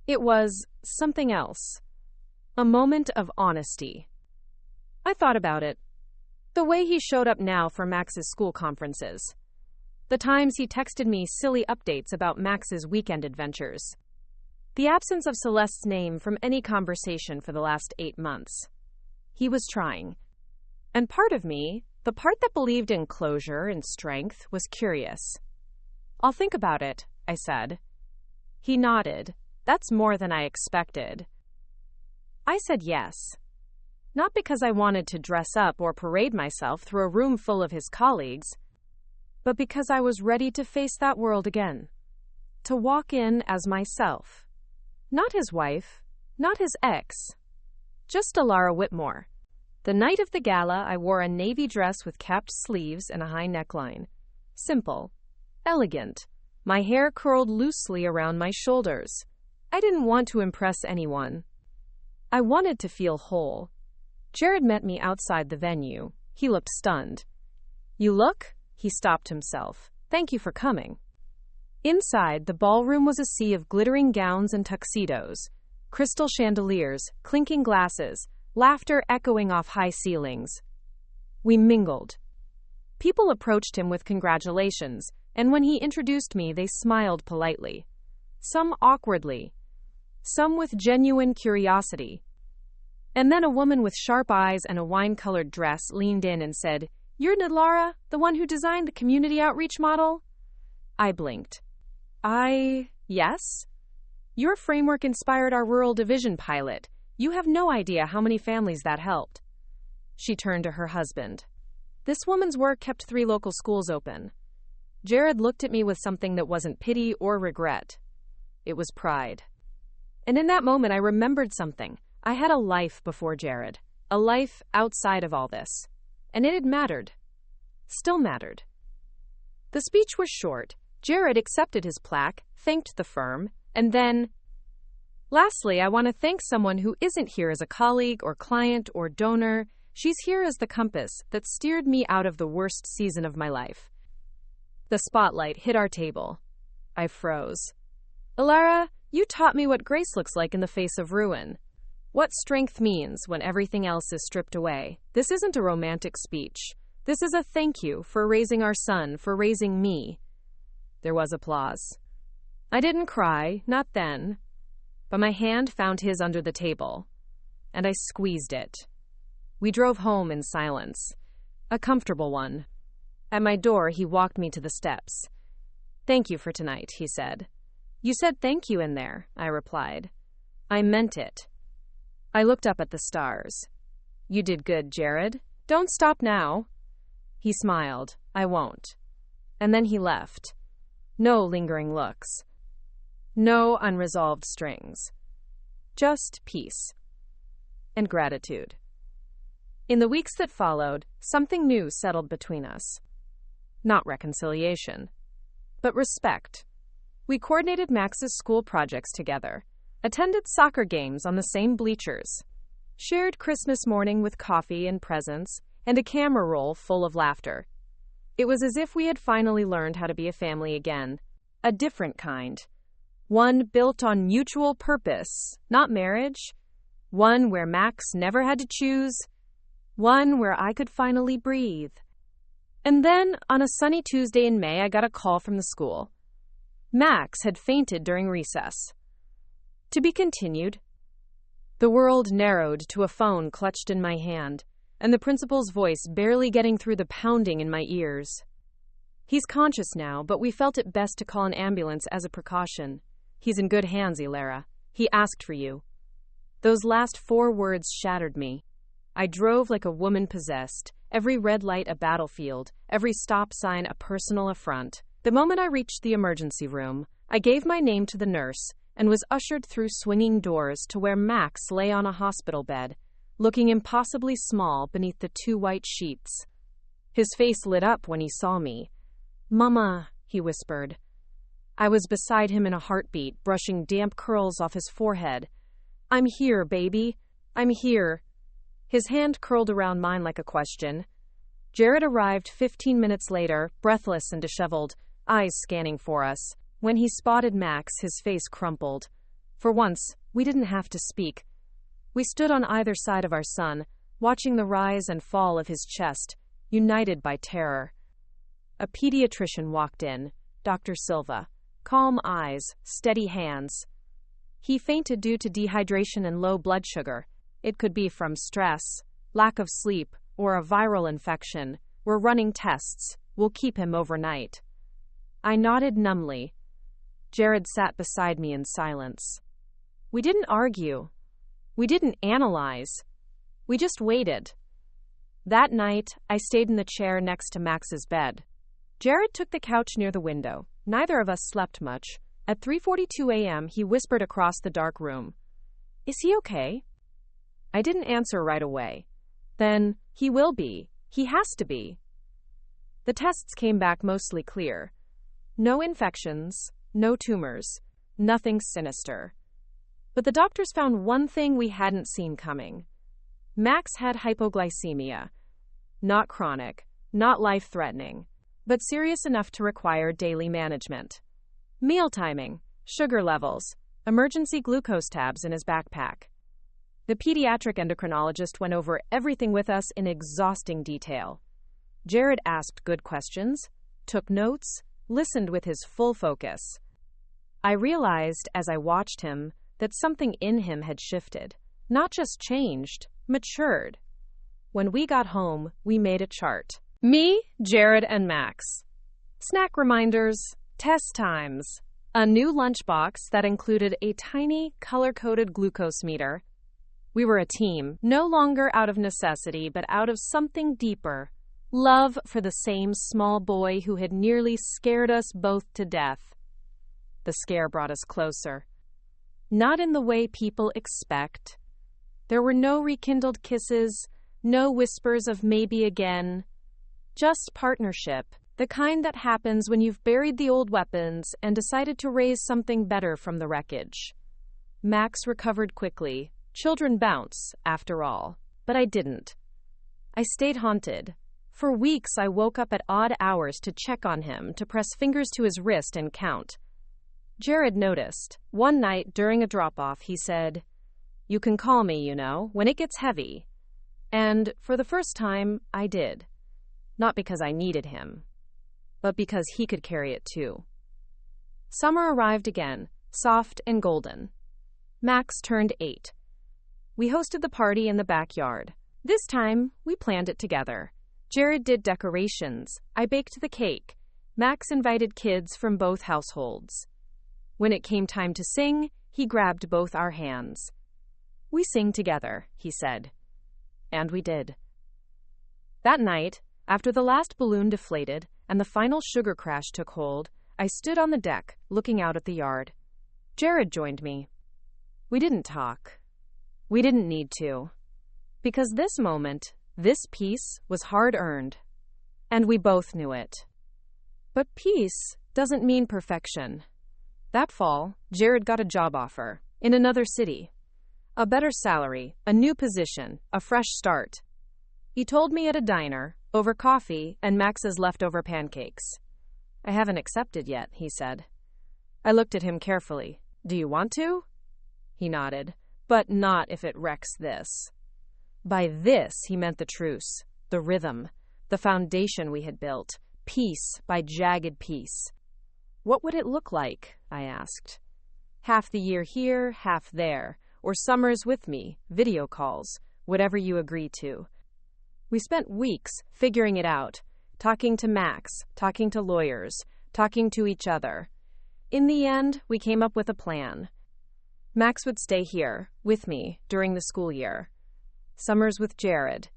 It was something else. A moment of honesty. I thought about it. The way he showed up now for Max's school conferences. The times he texted me silly updates about Max's weekend adventures. The absence of Celeste's name from any conversation for the last 8 months. He was trying. And part of me, the part that believed in closure and strength, was curious. I'll think about it, I said. He nodded. That's more than I expected. I said yes. Not because I wanted to dress up or parade myself through a room full of his colleagues, but because I was ready to face that world again. To walk in as myself. Not his wife, not his ex. Just Alara Whitmore. The night of the gala, I wore a navy dress with capped sleeves and a high neckline. Simple. Elegant. My hair curled loosely around my shoulders. I didn't want to impress anyone. I wanted to feel whole. Jared met me outside the venue. He looked stunned. You look? He stopped himself. Thank you for coming. Inside, the ballroom was a sea of glittering gowns and tuxedos, crystal chandeliers, clinking glasses, laughter echoing off high ceilings. We mingled. People approached him with congratulations, and when he introduced me, they smiled politely. Some awkwardly, some with genuine curiosity. And then a woman with sharp eyes and a wine-colored dress leaned in and said, "You're Nadlara, the one who designed the community outreach model?" I blinked. Yes? Your framework inspired our rural division pilot. You have no idea how many families that helped. She turned to her husband. This woman's work kept 3 local schools open. Jared looked at me with something that wasn't pity or regret. It was pride. And in that moment, I remembered something. I had a life before Jared, a life outside of all this. And it had mattered. Still mattered. The speech was short. Jared accepted his plaque, thanked the firm, and then... Lastly, I want to thank someone who isn't here as a colleague or client or donor. She's here as the compass that steered me out of the worst season of my life. The spotlight hit our table. I froze. Alara, you taught me what grace looks like in the face of ruin. What strength means when everything else is stripped away. This isn't a romantic speech. This is a thank you for raising our son, for raising me. There was applause. I didn't cry, not then, but my hand found his under the table, and I squeezed it. We drove home in silence, a comfortable one. At my door, he walked me to the steps. "Thank you for tonight," he said. "You said thank you in there," I replied. "I meant it." I looked up at the stars. "You did good, Jared. Don't stop now." He smiled. "I won't." And then he left. No lingering looks. No unresolved strings. Just peace. And gratitude. In the weeks that followed, something new settled between us. Not reconciliation, but respect. We coordinated Max's school projects together, attended soccer games on the same bleachers, shared Christmas morning with coffee and presents, and a camera roll full of laughter. It was as if we had finally learned how to be a family again, a different kind. One built on mutual purpose, not marriage. One where Max never had to choose. One where I could finally breathe. And then, on a sunny Tuesday in May, I got a call from the school. Max had fainted during recess. To be continued. The world narrowed to a phone clutched in my hand, and the principal's voice barely getting through the pounding in my ears. "He's conscious now, but we felt it best to call an ambulance as a precaution. He's in good hands, Ilara. He asked for you." Those last 4 words shattered me. I drove like a woman possessed, every red light a battlefield, every stop sign a personal affront. The moment I reached the emergency room, I gave my name to the nurse and was ushered through swinging doors to where Max lay on a hospital bed, looking impossibly small beneath the 2 white sheets. His face lit up when he saw me. "Mama," he whispered. I was beside him in a heartbeat, brushing damp curls off his forehead. "I'm here, baby. I'm here." His hand curled around mine like a question. Jared arrived 15 minutes later, breathless and disheveled, eyes scanning for us. When he spotted Max, his face crumpled. For once, we didn't have to speak. We stood on either side of our son, watching the rise and fall of his chest, united by terror. A pediatrician walked in, Dr. Silva. Calm eyes, steady hands. He fainted due to dehydration and low blood sugar. It could be from stress, lack of sleep, or a viral infection. We're running tests. We'll keep him overnight. I nodded numbly. Jared sat beside me in silence. We didn't argue. We didn't analyze. We just waited. That night, I stayed in the chair next to Max's bed. Jared took the couch near the window. Neither of us slept much. At 3:42 a.m., he whispered across the dark room, "Is he okay?" I didn't answer right away. Then, "He will be. He has to be." The tests came back mostly clear. No infections, no tumors, nothing sinister. But the doctors found one thing we hadn't seen coming. Max had hypoglycemia. Not chronic, not life-threatening, but serious enough to require daily management. Meal timing, sugar levels, emergency glucose tabs in his backpack. The pediatric endocrinologist went over everything with us in exhausting detail. Jared asked good questions, took notes, listened with his full focus. I realized as I watched him that something in him had shifted, not just changed, matured. When we got home, we made a chart. Me, Jared, and Max. Snack reminders, test times, a new lunchbox that included a tiny, color-coded glucose meter. We were a team, no longer out of necessity, but out of something deeper. Love for the same small boy who had nearly scared us both to death. The scare brought us closer. Not in the way people expect. There were no rekindled kisses, no whispers of maybe again. Just partnership, the kind that happens when you've buried the old weapons and decided to raise something better from the wreckage. Max recovered quickly. Children bounce, after all. But I didn't. I stayed haunted. For weeks, I woke up at odd hours to check on him, to press fingers to his wrist and count. Jared noticed. One night, during a drop-off, he said, "You can call me, when it gets heavy." And for the first time, I did. Not because I needed him, but because he could carry it too. Summer arrived again, soft and golden. Max turned 8. We hosted the party in the backyard. This time, we planned it together. Jared did decorations. I baked the cake. Max invited kids from both households. When it came time to sing, he grabbed both our hands. "We sing together," he said. And we did. That night, after the last balloon deflated and the final sugar crash took hold, I stood on the deck, looking out at the yard. Jared joined me. We didn't talk. We didn't need to. Because this moment, this peace, was hard-earned. And we both knew it. But peace doesn't mean perfection. That fall, Jared got a job offer in another city. A better salary, a new position, a fresh start. He told me at a diner, over coffee and Max's leftover pancakes. "I haven't accepted yet," he said. I looked at him carefully. "Do you want to?" He nodded. "But not if it wrecks this." By this, he meant the truce, the rhythm, the foundation we had built, piece by jagged piece. "What would it look like?" I asked. "Half the year here, half there, or summers with me, video calls, whatever you agree to." We spent weeks figuring it out, talking to Max, talking to lawyers, talking to each other. In the end, we came up with a plan. Max would stay here, with me, during the school year. Summers with Jared.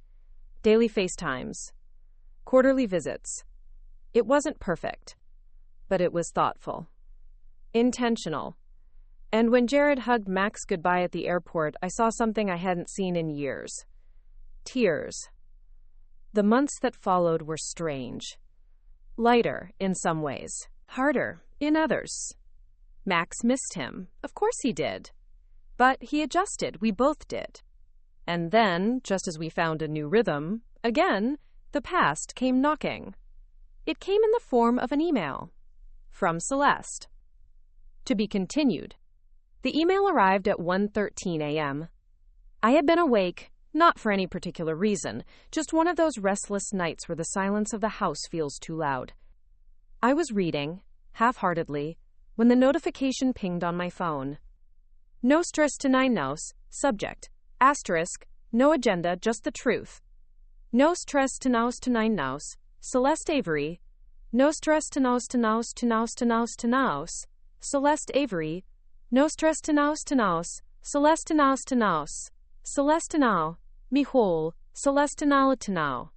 Daily FaceTimes. Quarterly visits. It wasn't perfect, but it was thoughtful. Intentional. And when Jared hugged Max goodbye at the airport, I saw something I hadn't seen in years. Tears. The months that followed were strange. Lighter in some ways, harder in others. Max missed him. Of course he did. But he adjusted. We both did. And then, just as we found a new rhythm, again, the past came knocking. It came in the form of an email. From Celeste. To be continued. The email arrived at 1:13 a.m. I had been awake, not for any particular reason, just one of those restless nights where the silence of the house feels too loud. I was reading, half-heartedly, when the notification pinged on my phone. No stress to nine nos, subject, asterisk, no agenda, just the truth. No stress to nine nos, Celeste Avery. No stress to nos, Celeste Avery. No stress to nos, Celeste nos, Celeste now, me whole, Celeste now.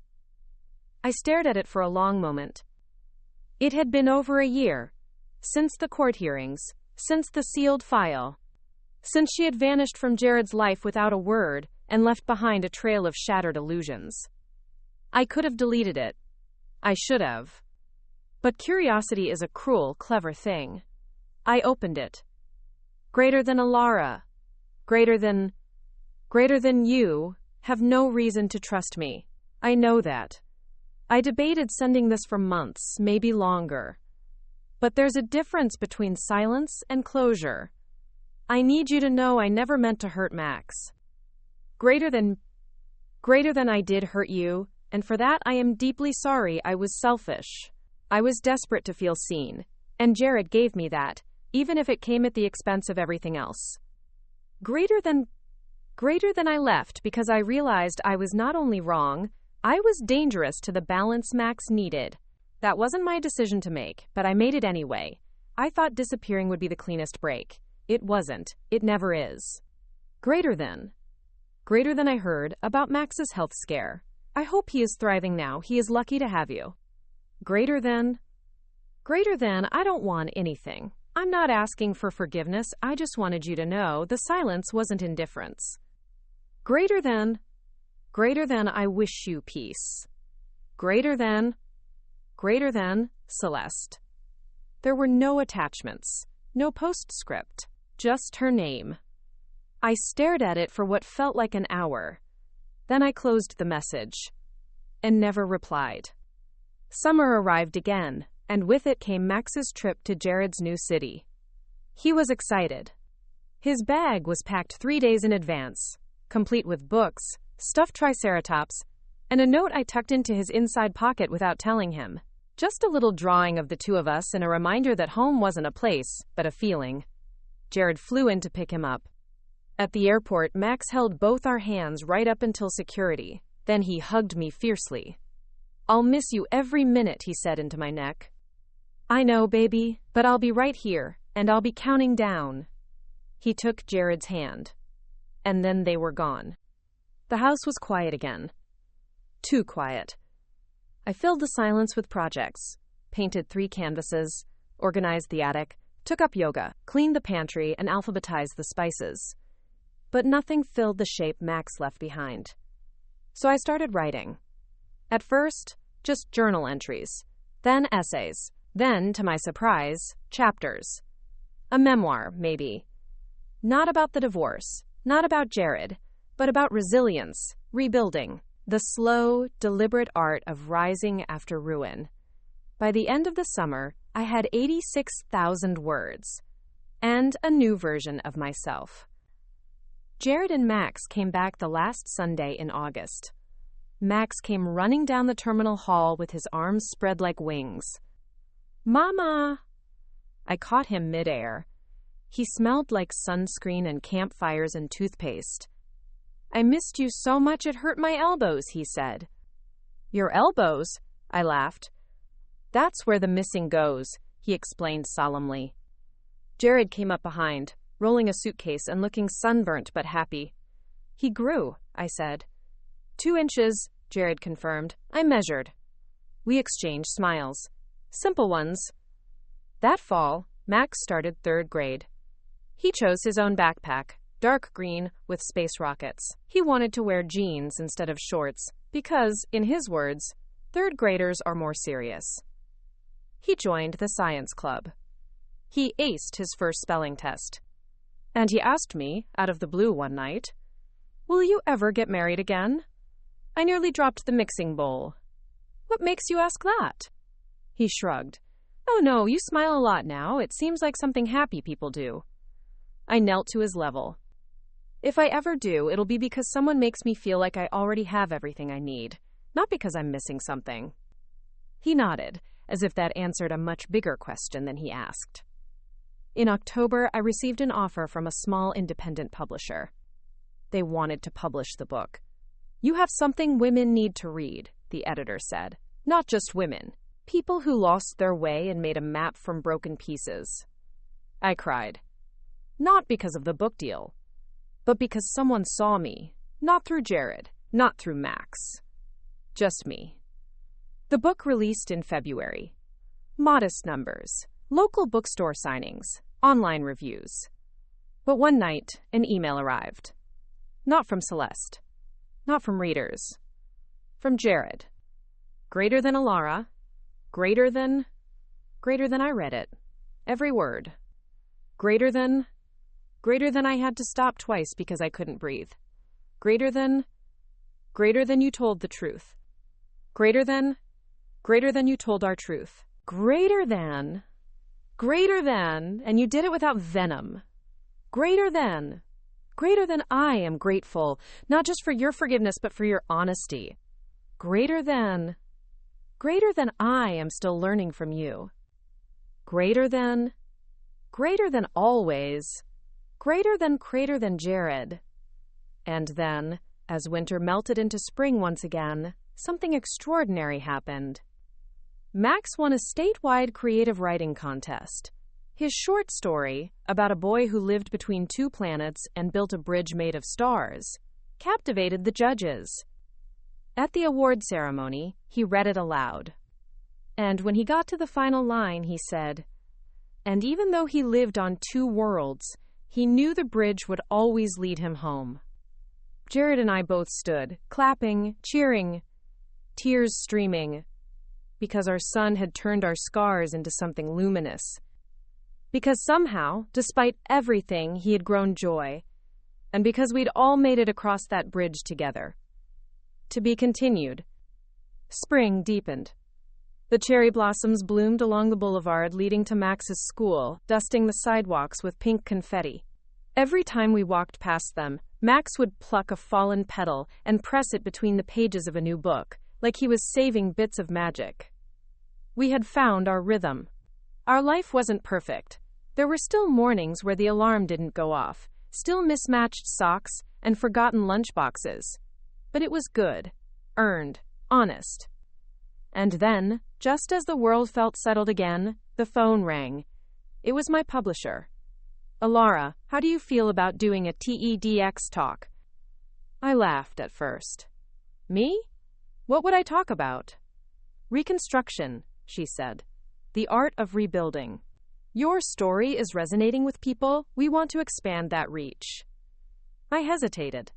I stared at it for a long moment. It had been over a year, since the court hearings, since the sealed file, since she had vanished from Jared's life without a word and left behind a trail of shattered illusions. I could have deleted it. I should have. But curiosity is a cruel, clever thing. I opened it. Greater than Alara. Greater than you, have no reason to trust me. I know that. I debated sending this for months, maybe longer. But there's a difference between silence and closure. I need you to know I never meant to hurt Max. Greater than I did hurt you, and for that I am deeply sorry. I was selfish. I was desperate to feel seen, and Jared gave me that, even if it came at the expense of everything else. Greater than I left because I realized I was not only wrong, I was dangerous to the balance Max needed. That wasn't my decision to make, but I made it anyway. I thought disappearing would be the cleanest break. It wasn't. It never is. Greater than I heard about Max's health scare. I hope he is thriving now. He is lucky to have you. Greater than, I don't want anything. I'm not asking for forgiveness. I just wanted you to know the silence wasn't indifference. Greater than, I wish you peace. Greater than, Celeste. There were no attachments, no postscript, just her name. I stared at it for what felt like an hour. Then I closed the message and never replied. Summer arrived again, and with it came Max's trip to Jared's new city. He was excited. His bag was packed 3 days in advance, complete with books, stuffed triceratops, and a note I tucked into his inside pocket without telling him. Just a little drawing of the two of us and a reminder that home wasn't a place, but a feeling. Jared flew in to pick him up. At the airport, Max held both our hands right up until security. Then he hugged me fiercely. I'll miss you every minute, he said into my neck. I know, baby, but I'll be right here, and I'll be counting down. He took Jared's hand. And then they were gone. The house was quiet again. Too quiet. I filled the silence with projects, painted 3 canvases, organized the attic, took up yoga, cleaned the pantry, and alphabetized the spices. But nothing filled the shape Max left behind. So I started writing. At first, just journal entries, then essays, then, to my surprise, chapters. A memoir, maybe. Not about the divorce, not about Jared, but about resilience, rebuilding, the slow, deliberate art of rising after ruin. By the end of the summer, I had 86,000 words, and a new version of myself. Jared and Max came back the last Sunday in August. Max came running down the terminal hall with his arms spread like wings. Mama! I caught him midair. He smelled like sunscreen and campfires and toothpaste. I missed you so much it hurt my elbows, he said. Your elbows? I laughed. That's where the missing goes, he explained solemnly. Jared came up behind, rolling a suitcase and looking sunburnt but happy. He grew, I said. 2 inches, Jared confirmed. I measured. We exchanged smiles. Simple ones. That fall, Max started 3rd grade. He chose his own backpack, dark green with space rockets. He wanted to wear jeans instead of shorts because, in his words, 3rd graders are more serious. He joined the science club. He aced his first spelling test. And he asked me, out of the blue one night, "Will you ever get married again?" I nearly dropped the mixing bowl. What makes you ask that? He shrugged. Oh no, you smile a lot now. It seems like something happy people do. I knelt to his level. If I ever do, it'll be because someone makes me feel like I already have everything I need, not because I'm missing something. He nodded, as if that answered a much bigger question than he asked. In October, I received an offer from a small independent publisher. They wanted to publish the book. You have something women need to read, the editor said. Not just women. People who lost their way and made a map from broken pieces. I cried. Not because of the book deal, but because someone saw me. Not through Jared, not through Max. Just me. The book released in February. Modest numbers. Local bookstore signings. Online reviews. But one night, an email arrived. Not from Celeste. Not from readers. From Jared. Greater than Alara. Greater than I read it. Every word. Greater than I had to stop twice because I couldn't breathe. Greater than you told the truth. Greater than you told our truth. Greater than Greater than, and you did it without venom. Greater than I am grateful, not just for your forgiveness, but for your honesty. Greater than I am still learning from you. Greater than always. Greater than Jared. And then, as winter melted into spring once again, something extraordinary happened. Max won a statewide creative writing contest. His short story, about a boy who lived between two planets and built a bridge made of stars, captivated the judges. At the award ceremony, he read it aloud. And when he got to the final line, he said, "And even though he lived on two worlds, he knew the bridge would always lead him home." Jared and I both stood, clapping, cheering, tears streaming, because our son had turned our scars into something luminous. Because somehow, despite everything, he had grown joy. And because we'd all made it across that bridge together. To be continued. Spring deepened. The cherry blossoms bloomed along the boulevard leading to Max's school, dusting the sidewalks with pink confetti. Every time we walked past them, Max would pluck a fallen petal and press it between the pages of a new book, like he was saving bits of magic. We had found our rhythm. Our life wasn't perfect. There were still mornings where the alarm didn't go off, still mismatched socks and forgotten lunchboxes. But it was good, earned, honest. And then, just as the world felt settled again, the phone rang. It was my publisher. "Alara, how do you feel about doing a TEDx talk?" I laughed at first. "Me? What would I talk about?" "Reconstruction," she said. "The art of rebuilding. Your story is resonating with people. We want to expand that reach." I hesitated.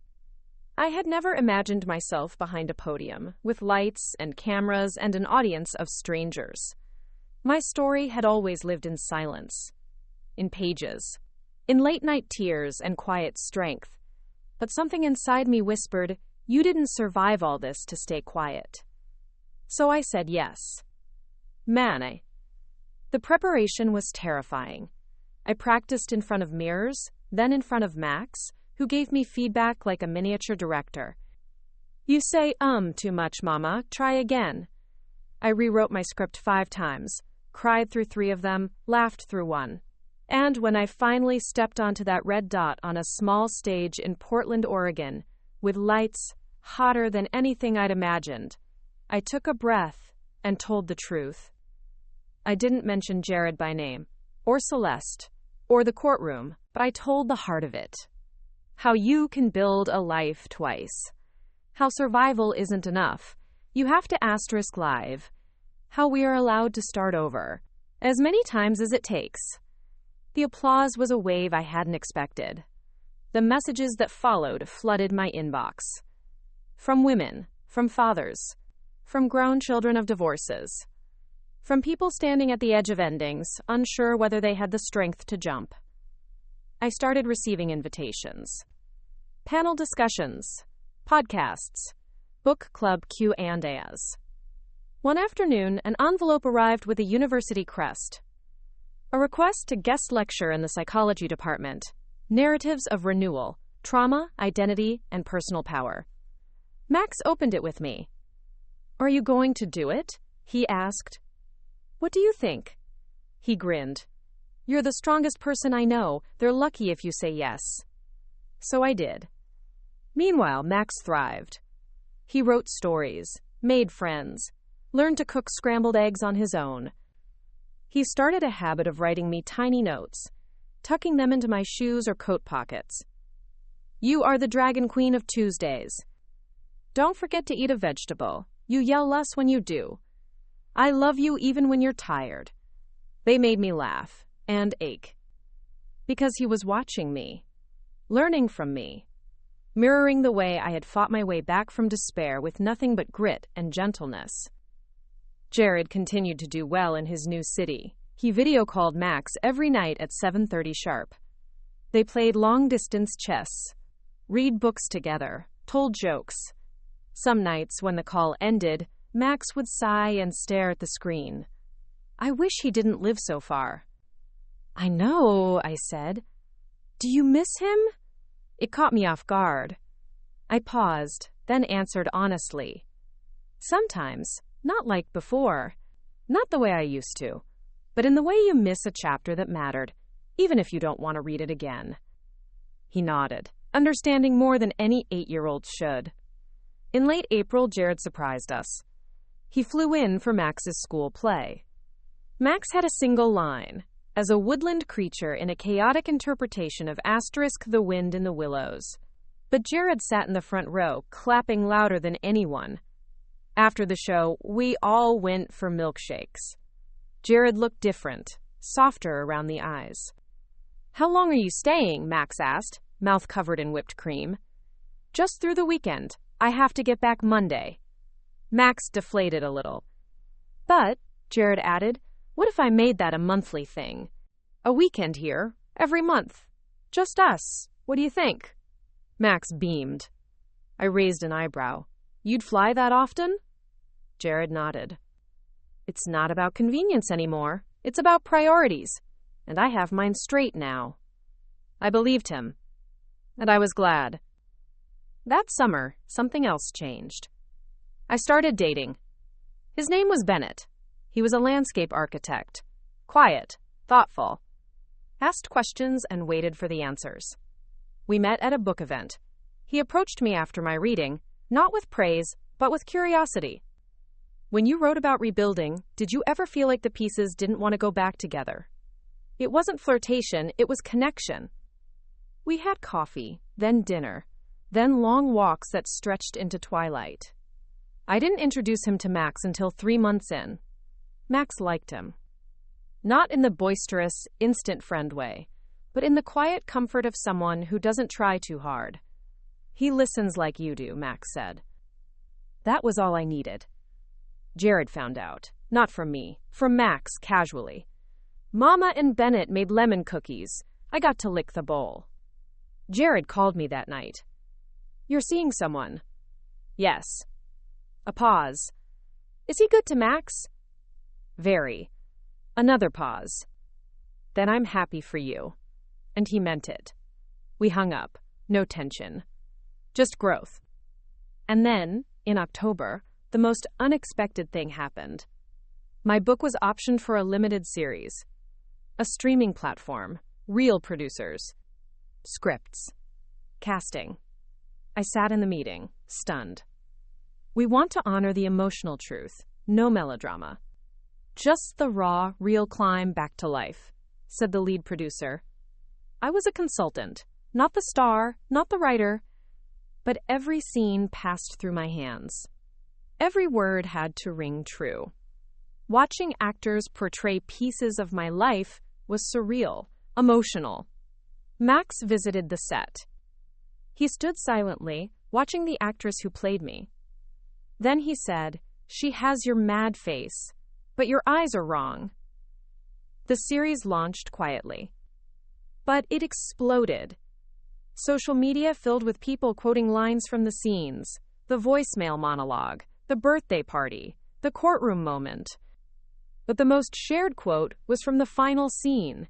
I had never imagined myself behind a podium, with lights and cameras and an audience of strangers. My story had always lived in silence, in pages, in late-night tears and quiet strength. But something inside me whispered, "You didn't survive all this to stay quiet." So I said yes. The preparation was terrifying. I practiced in front of mirrors, then in front of Max, who gave me feedback like a miniature director. "You say, too much, Mama. Try again." I rewrote my script 5 times, cried through 3 of them, laughed through 1. And when I finally stepped onto that red dot on a small stage in Portland, Oregon, with lights hotter than anything I'd imagined, I took a breath and told the truth. I didn't mention Jared by name, or Celeste, or the courtroom, but I told the heart of it. How you can build a life twice. How survival isn't enough. You have to asterisk live. How we are allowed to start over, as many times as it takes. The applause was a wave I hadn't expected. The messages that followed flooded my inbox. From women, from fathers, from grown children of divorces, from people standing at the edge of endings, unsure whether they had the strength to jump. I started receiving invitations. Panel discussions, podcasts, book club Q&As. One afternoon, an envelope arrived with a university crest. A request to guest lecture in the psychology department. Narratives of renewal, trauma, identity, and personal power. Max opened it with me. "Are you going to do it?" he asked. "What do you think?" He grinned. "You're the strongest person I know. They're lucky if you say yes." So I did. Meanwhile, Max thrived. He wrote stories, made friends, learned to cook scrambled eggs on his own. He started a habit of writing me tiny notes, tucking them into my shoes or coat pockets. "You are the Dragon Queen of Tuesdays. Don't forget to eat a vegetable. You yell less when you do. I love you even when you're tired." They made me laugh and ache. Because he was watching me, learning from me, mirroring the way I had fought my way back from despair with nothing but grit and gentleness. Jared continued to do well in his new city. He video called Max every night at 7:30 sharp. They played long-distance chess, read books together, told jokes. Some nights, when the call ended, Max would sigh and stare at the screen. I wish he didn't live so far. I know, I said. Do you miss him? It caught me off guard. I paused, then answered honestly. Sometimes, not like before. Not the way I used to, but in the way you miss a chapter that mattered, even if you don't want to read it again. He nodded, understanding more than any 8-year-old should. In late April, Jared surprised us. He flew in for Max's school play. Max had a single line, as a woodland creature in a chaotic interpretation of *The Wind in the Willows. But Jared sat in the front row, clapping louder than anyone. After the show, we all went for milkshakes. Jared looked different, softer around the eyes. How long are you staying? Max asked, mouth covered in whipped cream. Just through the weekend. I have to get back Monday. Max deflated a little. But, Jared added, what if I made that a monthly thing? A weekend here, every month. Just us. What do you think? Max beamed. I raised an eyebrow. You'd fly that often? Jared nodded. It's not about convenience anymore. It's about priorities. And I have mine straight now. I believed him. And I was glad. That summer, something else changed. I started dating. His name was Bennett. He was a landscape architect. Quiet, thoughtful. Asked questions and waited for the answers. We met at a book event. He approached me after my reading, not with praise, but with curiosity. When you wrote about rebuilding, did you ever feel like the pieces didn't want to go back together? It wasn't flirtation, it was connection. We had coffee, then dinner, then long walks that stretched into twilight. I didn't introduce him to Max until 3 months in. Max liked him. Not in the boisterous, instant friend way, but in the quiet comfort of someone who doesn't try too hard. He listens like you do, Max said. That was all I needed. Jared found out. Not from me, from Max, casually. Mama and Bennett made lemon cookies. I got to lick the bowl. Jared called me that night. You're seeing someone. Yes. A pause. Is he good to Max? Very. Another pause. Then I'm happy for you. And he meant it. We hung up. No tension. Just growth. And then, in October, the most unexpected thing happened. My book was optioned for a limited series. A streaming platform. Real producers. Scripts. Casting. I sat in the meeting, stunned. We want to honor the emotional truth, no melodrama. Just the raw, real climb back to life, said the lead producer. I was a consultant, not the star, not the writer, but every scene passed through my hands. Every word had to ring true. Watching actors portray pieces of my life was surreal, emotional. Max visited the set. He stood silently, watching the actress who played me. Then he said, "She has your mad face, but your eyes are wrong." The series launched quietly. But it exploded. Social media filled with people quoting lines from the scenes, the voicemail monologue, the birthday party, the courtroom moment. But the most shared quote was from the final scene.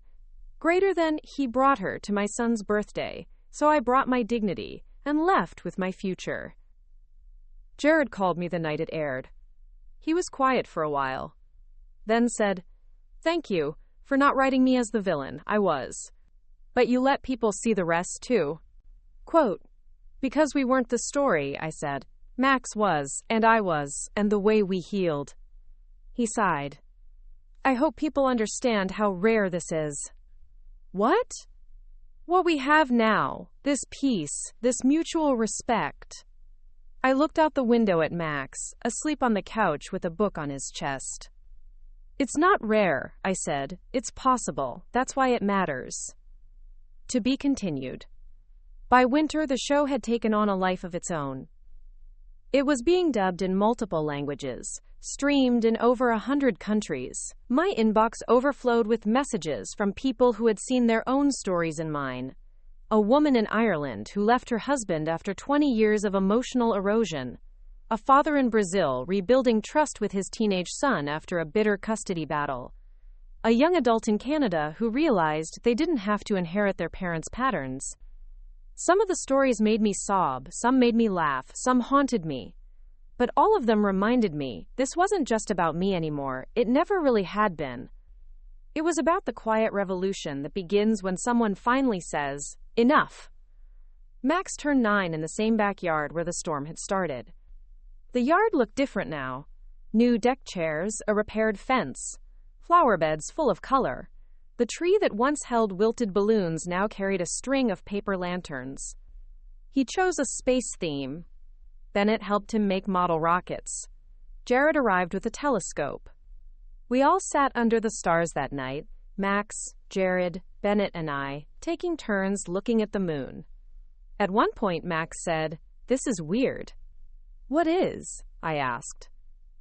Greater than, "He brought her to my son's birthday, so I brought my dignity and left with my future." Jared called me the night it aired. He was quiet for a while, then said, "Thank you for not writing me as the villain. I was. But you let people see the rest, too." Quote, "Because we weren't the story," I said. Max was, and I was, and the way we healed. He sighed. "I hope people understand how rare this is." What? What we have now, this peace, this mutual respect. I looked out the window at Max, asleep on the couch with a book on his chest. "It's not rare," I said. "It's possible. That's why it matters." To be continued. By winter, the show had taken on a life of its own. It was being dubbed in multiple languages, streamed in over 100 countries. My inbox overflowed with messages from people who had seen their own stories in mine. A woman in Ireland who left her husband after 20 years of emotional erosion. A father in Brazil rebuilding trust with his teenage son after a bitter custody battle. a young adult in Canada who realized they didn't have to inherit their parents' patterns. Some of the stories made me sob, some made me laugh, some haunted me. But all of them reminded me this wasn't just about me anymore. It never really had been. It was about the quiet revolution that begins when someone finally says, "Enough." Max turned 9 in the same backyard where the storm had started. The yard looked different now. New deck chairs, a repaired fence, flower beds full of color. The tree that once held wilted balloons now carried a string of paper lanterns. He chose a space theme. Bennett helped him make model rockets. Jared arrived with a telescope. We all sat under the stars that night, Max, Jared, Bennett, and I, taking turns looking at the moon. At one point, Max said, "This is weird." "What is?" I asked.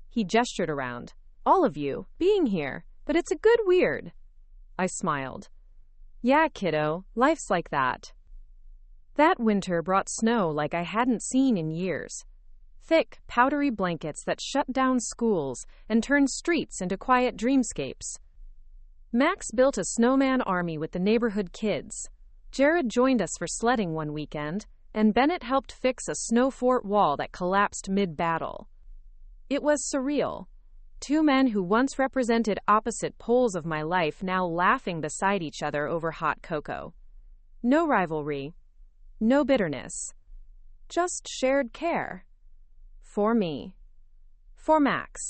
He gestured around. "All of you, being here, but it's a good weird." I smiled. "Yeah, kiddo, life's like that." That winter brought snow like I hadn't seen in years. Thick, powdery blankets that shut down schools and turned streets into quiet dreamscapes. Max built a snowman army with the neighborhood kids. Jared joined us for sledding one weekend, and Bennett helped fix a snow fort wall that collapsed mid-battle. It was surreal. Two men who once represented opposite poles of my life now laughing beside each other over hot cocoa. No rivalry. No bitterness. Just shared care. For me. For Max.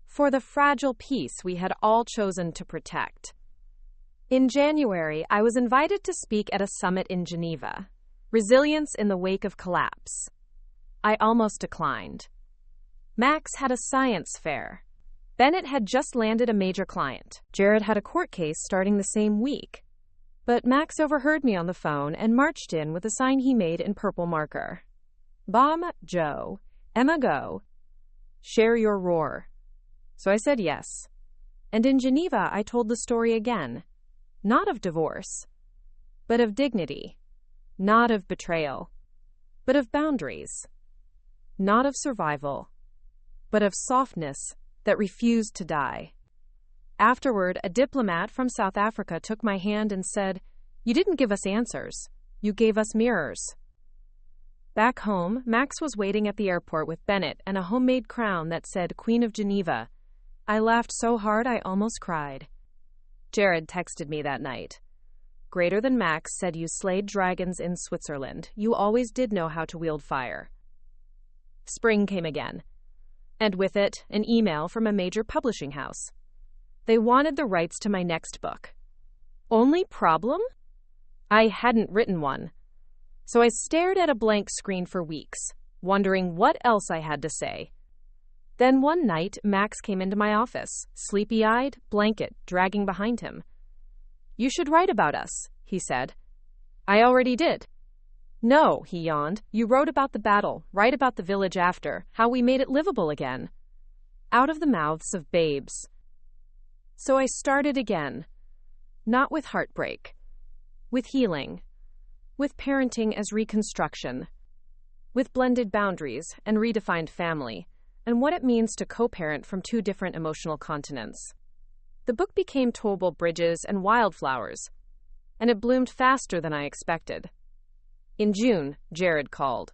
For the fragile peace we had all chosen to protect. In January, I was invited to speak at a summit in Geneva. Resilience in the Wake of Collapse. I almost declined. Max had a science fair. Bennett had just landed a major client. Jared had a court case starting the same week. But Max overheard me on the phone and marched in with a sign he made in purple marker. "Bomb, Joe. Emma, go. Share your roar." So I said yes. And in Geneva, I told the story again. Not of divorce, but of dignity. Not of betrayal, but of boundaries. Not of survival, but of softness that refused to die. Afterward, a diplomat from South Africa took my hand and said, "You didn't give us answers. You gave us mirrors." Back home, Max was waiting at the airport with Bennett and a homemade crown that said Queen of Geneva. I laughed so hard I almost cried. Jared texted me that night. "Greater than Max said you slayed dragons in Switzerland. You always did know how to wield fire." Spring came again. And with it, an email from a major publishing house. They wanted the rights to my next book. Only problem? I hadn't written one. So I stared at a blank screen for weeks, wondering what else I had to say. Then one night, Max came into my office, sleepy-eyed, blanket dragging behind him. "You should write about us," he said. "I already did." "No," he yawned. "You wrote about the battle, write about the village after, how we made it livable again." Out of the mouths of babes. So I started again. Not with heartbreak. With healing. With parenting as reconstruction. With blended boundaries and redefined family, and what it means to co-parent from two different emotional continents. The book became towable bridges and wildflowers, and it bloomed faster than I expected. In June, Jared called.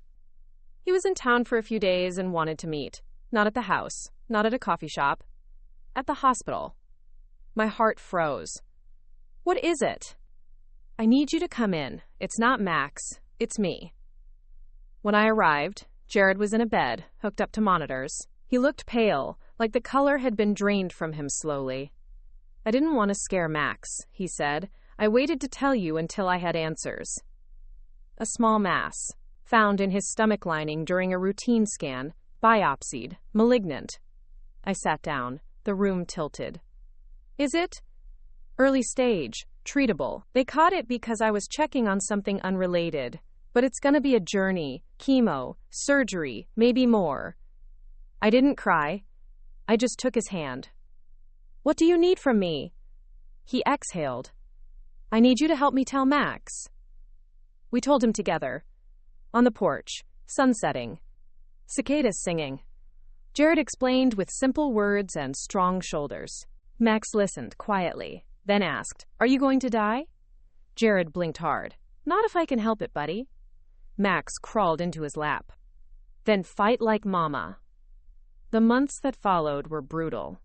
He was in town for a few days and wanted to meet. Not at the house, not at a coffee shop, at the hospital. My heart froze. "What is it?" "I need you to come in. It's not Max, it's me." When I arrived, Jared was in a bed, hooked up to monitors. He looked pale, like the color had been drained from him slowly. "I didn't want to scare Max," he said. "I waited to tell you until I had answers." A small mass, found in his stomach lining during a routine scan, biopsied, malignant. I sat down. The room tilted. "Is it?" "Early stage, treatable. They caught it because I was checking on something unrelated. But it's gonna be a journey, chemo, surgery, maybe more." I didn't cry. I just took his hand. "What do you need from me?" He exhaled. "I need you to help me tell Max." We told him together. On the porch, sun setting, cicadas singing. Jared explained with simple words and strong shoulders. Max listened quietly, then asked, "Are you going to die?" Jared blinked hard. "Not if I can help it, buddy." Max crawled into his lap. "Then fight like mama." The months that followed were brutal.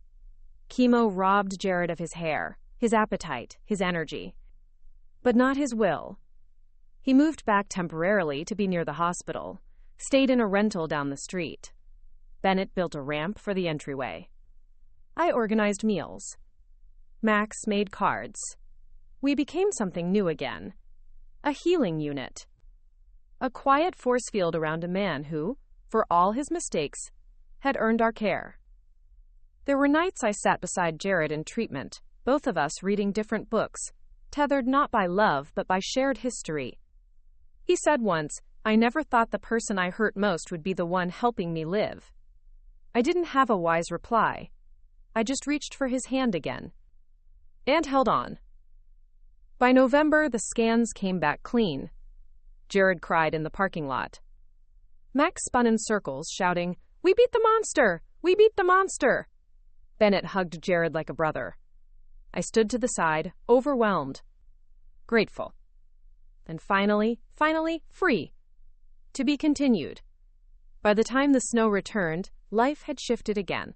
Chemo robbed Jared of his hair, his appetite, his energy. But not his will. He moved back temporarily to be near the hospital, stayed in a rental down the street. Bennett built a ramp for the entryway. I organized meals. Max made cards. We became something new again. A healing unit. A quiet force field around a man who, for all his mistakes, had earned our care. There were nights I sat beside Jared in treatment, both of us reading different books, tethered not by love but by shared history. He said once, "I never thought the person I hurt most would be the one helping me live." I didn't have a wise reply. I just reached for his hand again. And held on. By November, the scans came back clean. Jared cried in the parking lot. Max spun in circles, shouting, "We beat the monster! We beat the monster!" Bennett hugged Jared like a brother. I stood to the side, overwhelmed. Grateful. And finally, free. To be continued. By the time the snow returned, life had shifted again.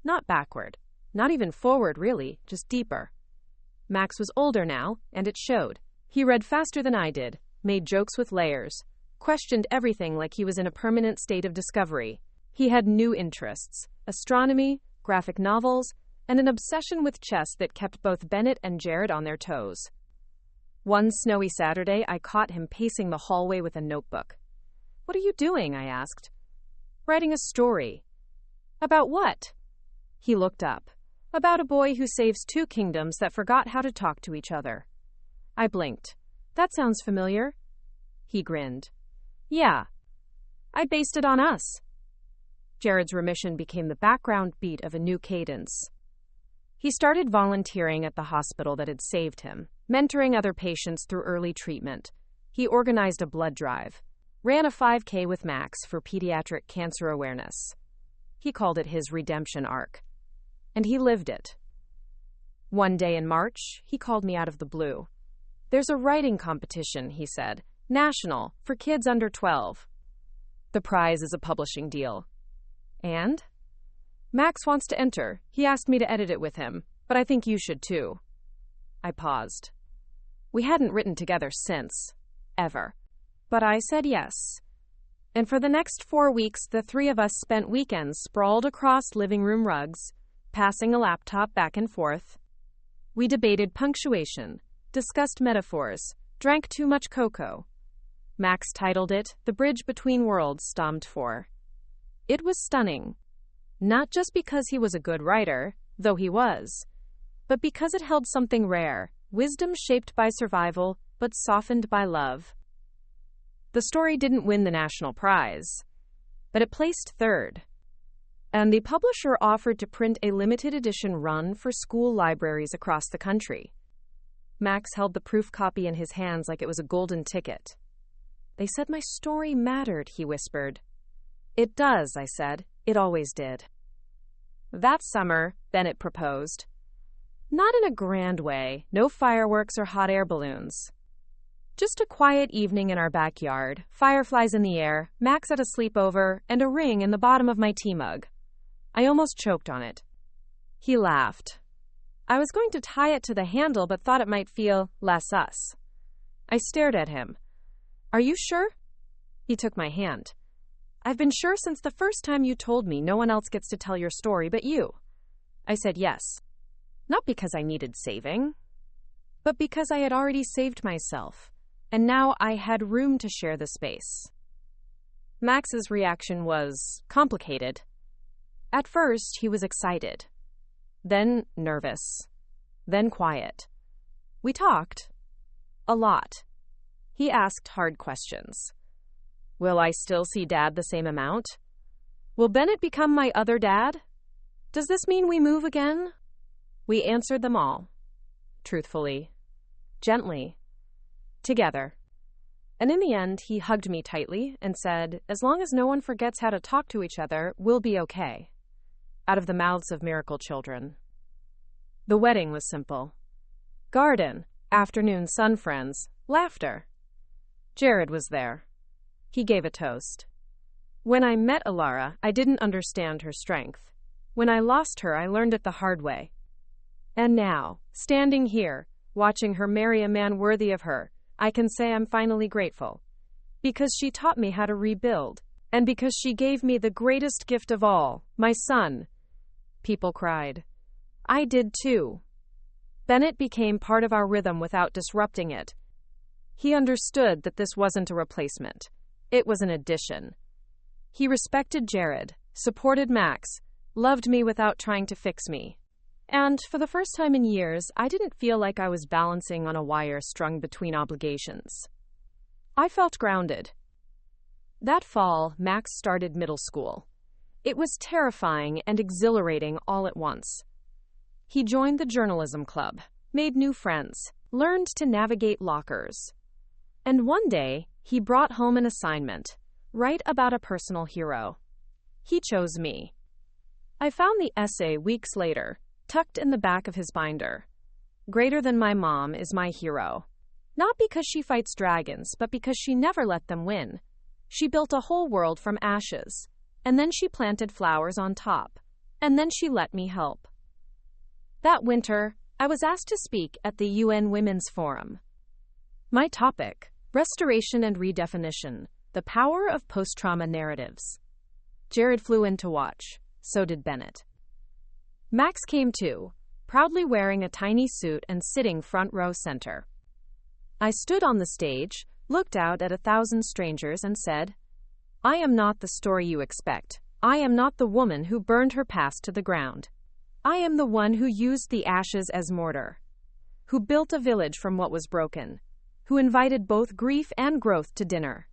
Not backward. Not even forward, really, just deeper. Max was older now, and it showed. He read faster than I did, made jokes with layers, questioned everything like he was in a permanent state of discovery. He had new interests, astronomy, graphic novels, and an obsession with chess that kept both Bennett and Jared on their toes. One snowy Saturday, I caught him pacing the hallway with a notebook. "What are you doing?" I asked. "Writing a story." "About what?" He looked up. "About a boy who saves two kingdoms that forgot how to talk to each other." I blinked. "That sounds familiar." He grinned. "Yeah. I based it on us." Jared's remission became the background beat of a new cadence. He started volunteering at the hospital that had saved him, mentoring other patients through early treatment. He organized a blood drive, ran a 5K with Max for pediatric cancer awareness. He called it his redemption arc. And he lived it. One day in March, he called me out of the blue. "There's a writing competition," he said, "national, for kids under 12. The prize is a publishing deal." "And?" "Max wants to enter. He asked me to edit it with him, but I think you should too." I paused. We hadn't written together since. Ever. But I said yes. And for the next 4 weeks, the three of us spent weekends sprawled across living room rugs, passing a laptop back and forth. We debated punctuation, discussed metaphors, drank too much cocoa. Max titled it The Bridge Between Worlds Stommed For. It was stunning. Not just because he was a good writer, though he was, but because it held something rare, wisdom shaped by survival, but softened by love. The story didn't win the national prize, but it placed third. And the publisher offered to print a limited edition run for school libraries across the country. Max held the proof copy in his hands like it was a golden ticket. "They said my story mattered," he whispered. "It does," I said. "It always did." That summer, Bennett proposed. Not in a grand way, no fireworks or hot air balloons. Just a quiet evening in our backyard, fireflies in the air, Max at a sleepover, and a ring in the bottom of my tea mug. I almost choked on it. He laughed. I was going to tie it to the handle, but thought it might feel less us. I stared at him. "Are you sure?" He took my hand. "I've been sure since the first time you told me no one else gets to tell your story but you." I said yes. Not because I needed saving, but because I had already saved myself, and now I had room to share the space. Max's reaction was complicated. At first, he was excited, then nervous, then quiet. We talked. A lot. He asked hard questions. Will I still see Dad the same amount? Will Bennett become my other dad? Does this mean we move again? We answered them all. Truthfully. Gently. Together. And in the end, he hugged me tightly and said, "As long as no one forgets how to talk to each other, we'll be okay." Out of the mouths of miracle children. The wedding was simple. Garden, afternoon sun friends, laughter. Jared was there. He gave a toast. When I met Alara, I didn't understand her strength. When I lost her, I learned it the hard way. And now, standing here, watching her marry a man worthy of her, I can say I'm finally grateful. Because she taught me how to rebuild. And because she gave me the greatest gift of all, my son. People cried. I did too. Bennett became part of our rhythm without disrupting it. He understood that this wasn't a replacement. It was an addition. He respected Jared, supported Max, loved me without trying to fix me. And for the first time in years, I didn't feel like I was balancing on a wire strung between obligations. I felt grounded. That fall, Max started middle school. It was terrifying and exhilarating all at once. He joined the journalism club, made new friends, learned to navigate lockers. And one day, he brought home an assignment, write about a personal hero. He chose me. I found the essay weeks later, tucked in the back of his binder. Greater than my mom is my hero. Not because she fights dragons, but because she never let them win. She built a whole world from ashes, and then she planted flowers on top, and then she let me help. That winter, I was asked to speak at the UN Women's Forum. My topic, Restoration and Redefinition, the Power of Post-Trauma Narratives. Jared flew in to watch, so did Bennett. Max came too, proudly wearing a tiny suit and sitting front row center. I stood on the stage, looked out at 1,000 strangers and said, I am not the story you expect. I am not the woman who burned her past to the ground. I am the one who used the ashes as mortar, who built a village from what was broken, who invited both grief and growth to dinner.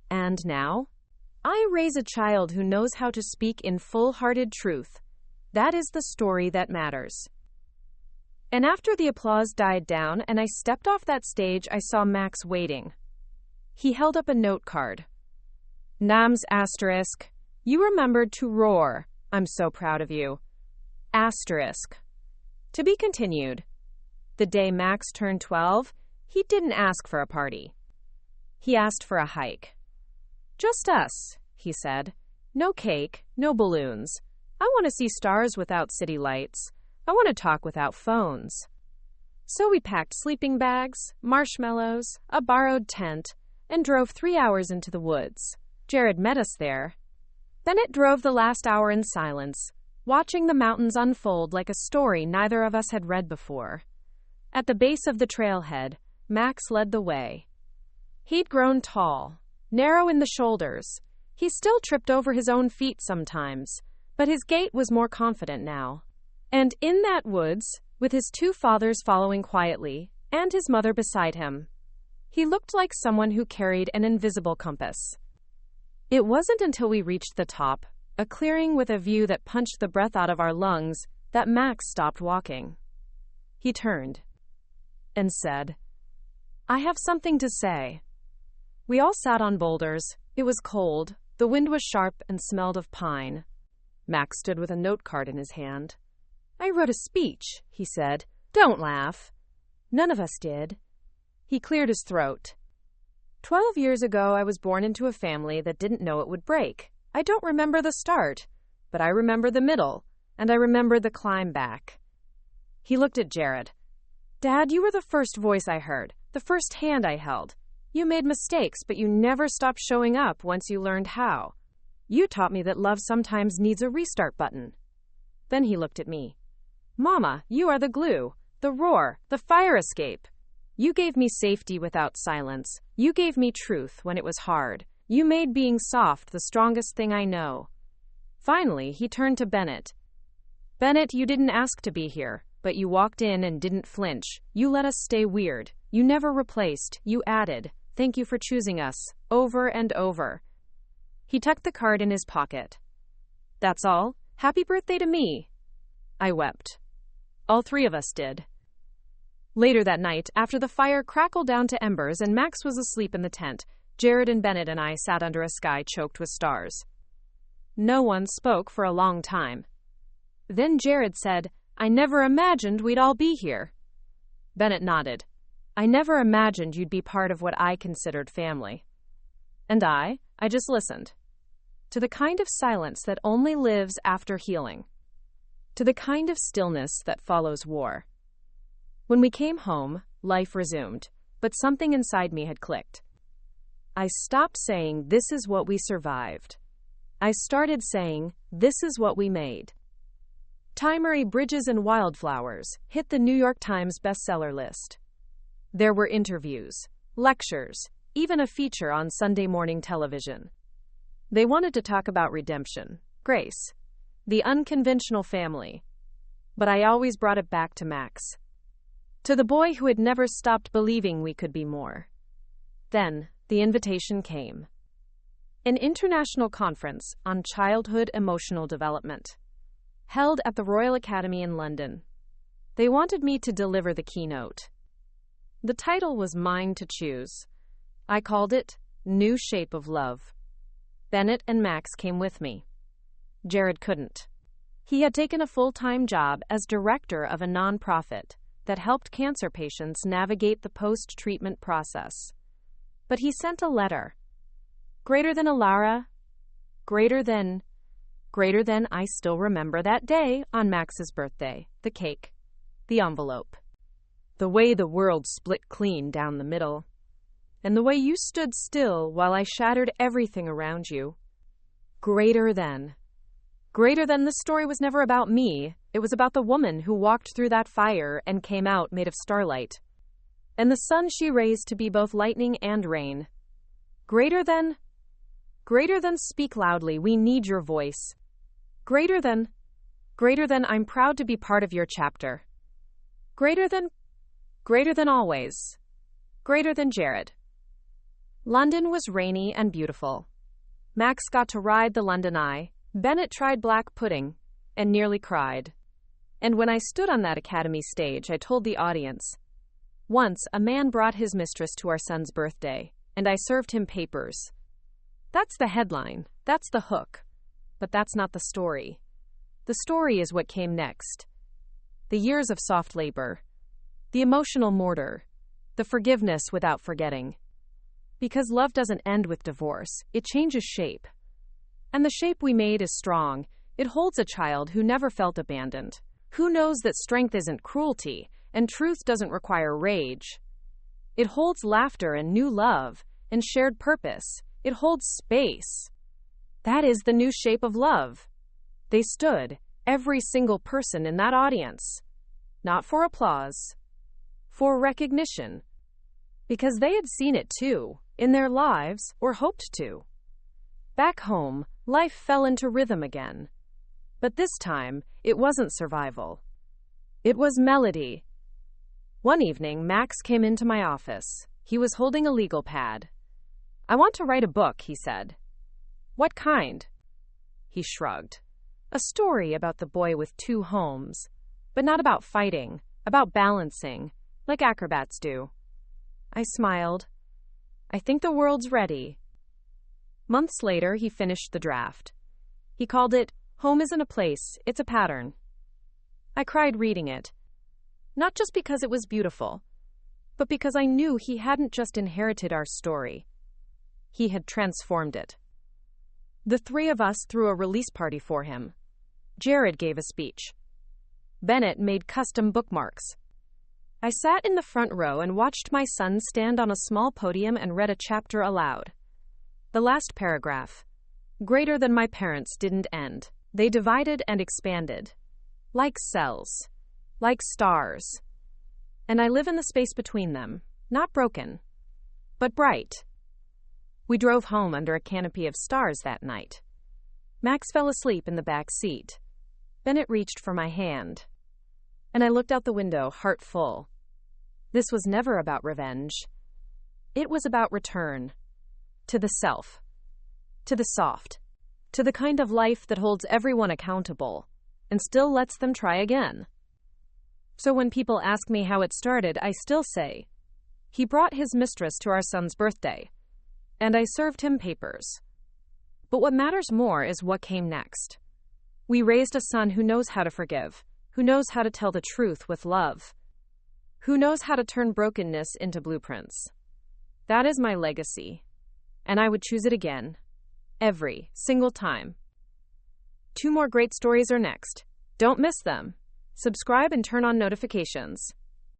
And now, I raise a child who knows how to speak in full-hearted truth. That is the story that matters. And after the applause died down and I stepped off that stage, I saw Max waiting. He held up a note card. Nams asterisk. You remembered to roar. I'm so proud of you. Asterisk. To be continued. The day Max turned 12, he didn't ask for a party. He asked for a hike. Just us, he said. No cake, no balloons. I want to see stars without city lights. I want to talk without phones. So we packed sleeping bags, marshmallows, a borrowed tent, and drove 3 hours into the woods. Jared met us there. Bennett drove the last hour in silence, watching the mountains unfold like a story neither of us had read before. At the base of the trailhead, Max led the way. He'd grown tall, narrow in the shoulders. He still tripped over his own feet sometimes, but his gait was more confident now. And in that woods, with his 2 fathers following quietly, and his mother beside him, he looked like someone who carried an invisible compass. It wasn't until we reached the top, a clearing with a view that punched the breath out of our lungs, that Max stopped walking. He turned and said, I have something to say. We all sat on boulders. It was cold. The wind was sharp and smelled of pine. Max stood with a note card in his hand. I wrote a speech, he said. Don't laugh. None of us did. He cleared his throat. 12 years ago, I was born into a family that didn't know it would break. I don't remember the start, but I remember the middle, and I remember the climb back. He looked at Jared. Dad, you were the first voice I heard, the first hand I held. You made mistakes, but you never stopped showing up once you learned how. You taught me that love sometimes needs a restart button. Then he looked at me. Mama, you are the glue, the roar, the fire escape. You gave me safety without silence. You gave me truth when it was hard. You made being soft the strongest thing I know. Finally, he turned to Bennett. Bennett, you didn't ask to be here, but you walked in and didn't flinch. You let us stay weird. You never replaced. You added. Thank you for choosing us, over and over. He tucked the card in his pocket. That's all? Happy birthday to me. I wept. All 3 of us did. Later that night, after the fire crackled down to embers and Max was asleep in the tent, Jared and Bennett and I sat under a sky choked with stars. No one spoke for a long time. Then Jared said, I never imagined we'd all be here. Bennett nodded. I never imagined you'd be part of what I considered family. And I just listened. To the kind of silence that only lives after healing. To the kind of stillness that follows war. When we came home, life resumed, but something inside me had clicked. I stopped saying, "This is what we survived." I started saying, "This is what we made." Timely Bridges and Wildflowers hit the New York Times bestseller list. There were interviews, lectures, even a feature on Sunday morning television. They wanted to talk about redemption, grace, the unconventional family. But I always brought it back to Max. To the boy who had never stopped believing we could be more. Then, the invitation came. An international conference on childhood emotional development, held at the Royal Academy in London. They wanted me to deliver the keynote. The title was mine to choose. I called it New Shape of Love. Bennett and Max came with me. Jared couldn't. He had taken a full-time job as director of a nonprofit that helped cancer patients navigate the post-treatment process. But he sent a letter. Greater than Alara, greater than, I still remember that day on Max's birthday, the cake, the envelope, the way the world split clean down the middle, and the way you stood still while I shattered everything around you. Greater than the story was never about me. It was about the woman who walked through that fire and came out made of starlight, and the sun she raised to be both lightning and rain. Greater than, speak loudly, we need your voice. Greater than, I'm proud to be part of your chapter. Greater than always. Greater than Jared. London was rainy and beautiful. Max got to ride the London Eye. Bennett tried black pudding and nearly cried. And when I stood on that Academy stage, I told the audience, once a man brought his mistress to our son's birthday, and I served him papers. That's the headline, that's the hook. But that's not the story. The story is what came next. The years of soft labor, the emotional mortar, the forgiveness without forgetting. Because love doesn't end with divorce, it changes shape. And the shape we made is strong. It holds a child who never felt abandoned, who knows that strength isn't cruelty, and truth doesn't require rage. It holds laughter and new love, and shared purpose. It holds space. That is the new shape of love. They stood, every single person in that audience, not for applause, for recognition, because they had seen it too, in their lives, or hoped to. Back home, life fell into rhythm again. But this time, it wasn't survival. It was melody. One evening, Max came into my office. He was holding a legal pad. "I want to write a book," he said. "What kind?" He shrugged. "A story about the boy with two homes, but not about fighting, about balancing, like acrobats do." I smiled. "I think the world's ready." Months later, he finished the draft. He called it, "Home Isn't a Place, It's a Pattern." I cried reading it. Not just because it was beautiful, but because I knew he hadn't just inherited our story. He had transformed it. The three of us threw a release party for him. Jared gave a speech. Bennett made custom bookmarks. I sat in the front row and watched my son stand on a small podium and read a chapter aloud. The last paragraph, "Greater than my parents," didn't end. They divided and expanded. Like cells. Like stars. And I live in the space between them, not broken, but bright. We drove home under a canopy of stars that night. Max fell asleep in the back seat. Bennett reached for my hand. And I looked out the window, heart full. This was never about revenge. It was about return. To the self. To the soft. To the kind of life that holds everyone accountable, and still lets them try again. So when people ask me how it started, I still say, he brought his mistress to our son's birthday, and I served him papers. But what matters more is what came next. We raised a son who knows how to forgive, who knows how to tell the truth with love, who knows how to turn brokenness into blueprints. That is my legacy, and I would choose it again, every single time. 2 more great stories are next. Don't miss them. Subscribe and turn on notifications.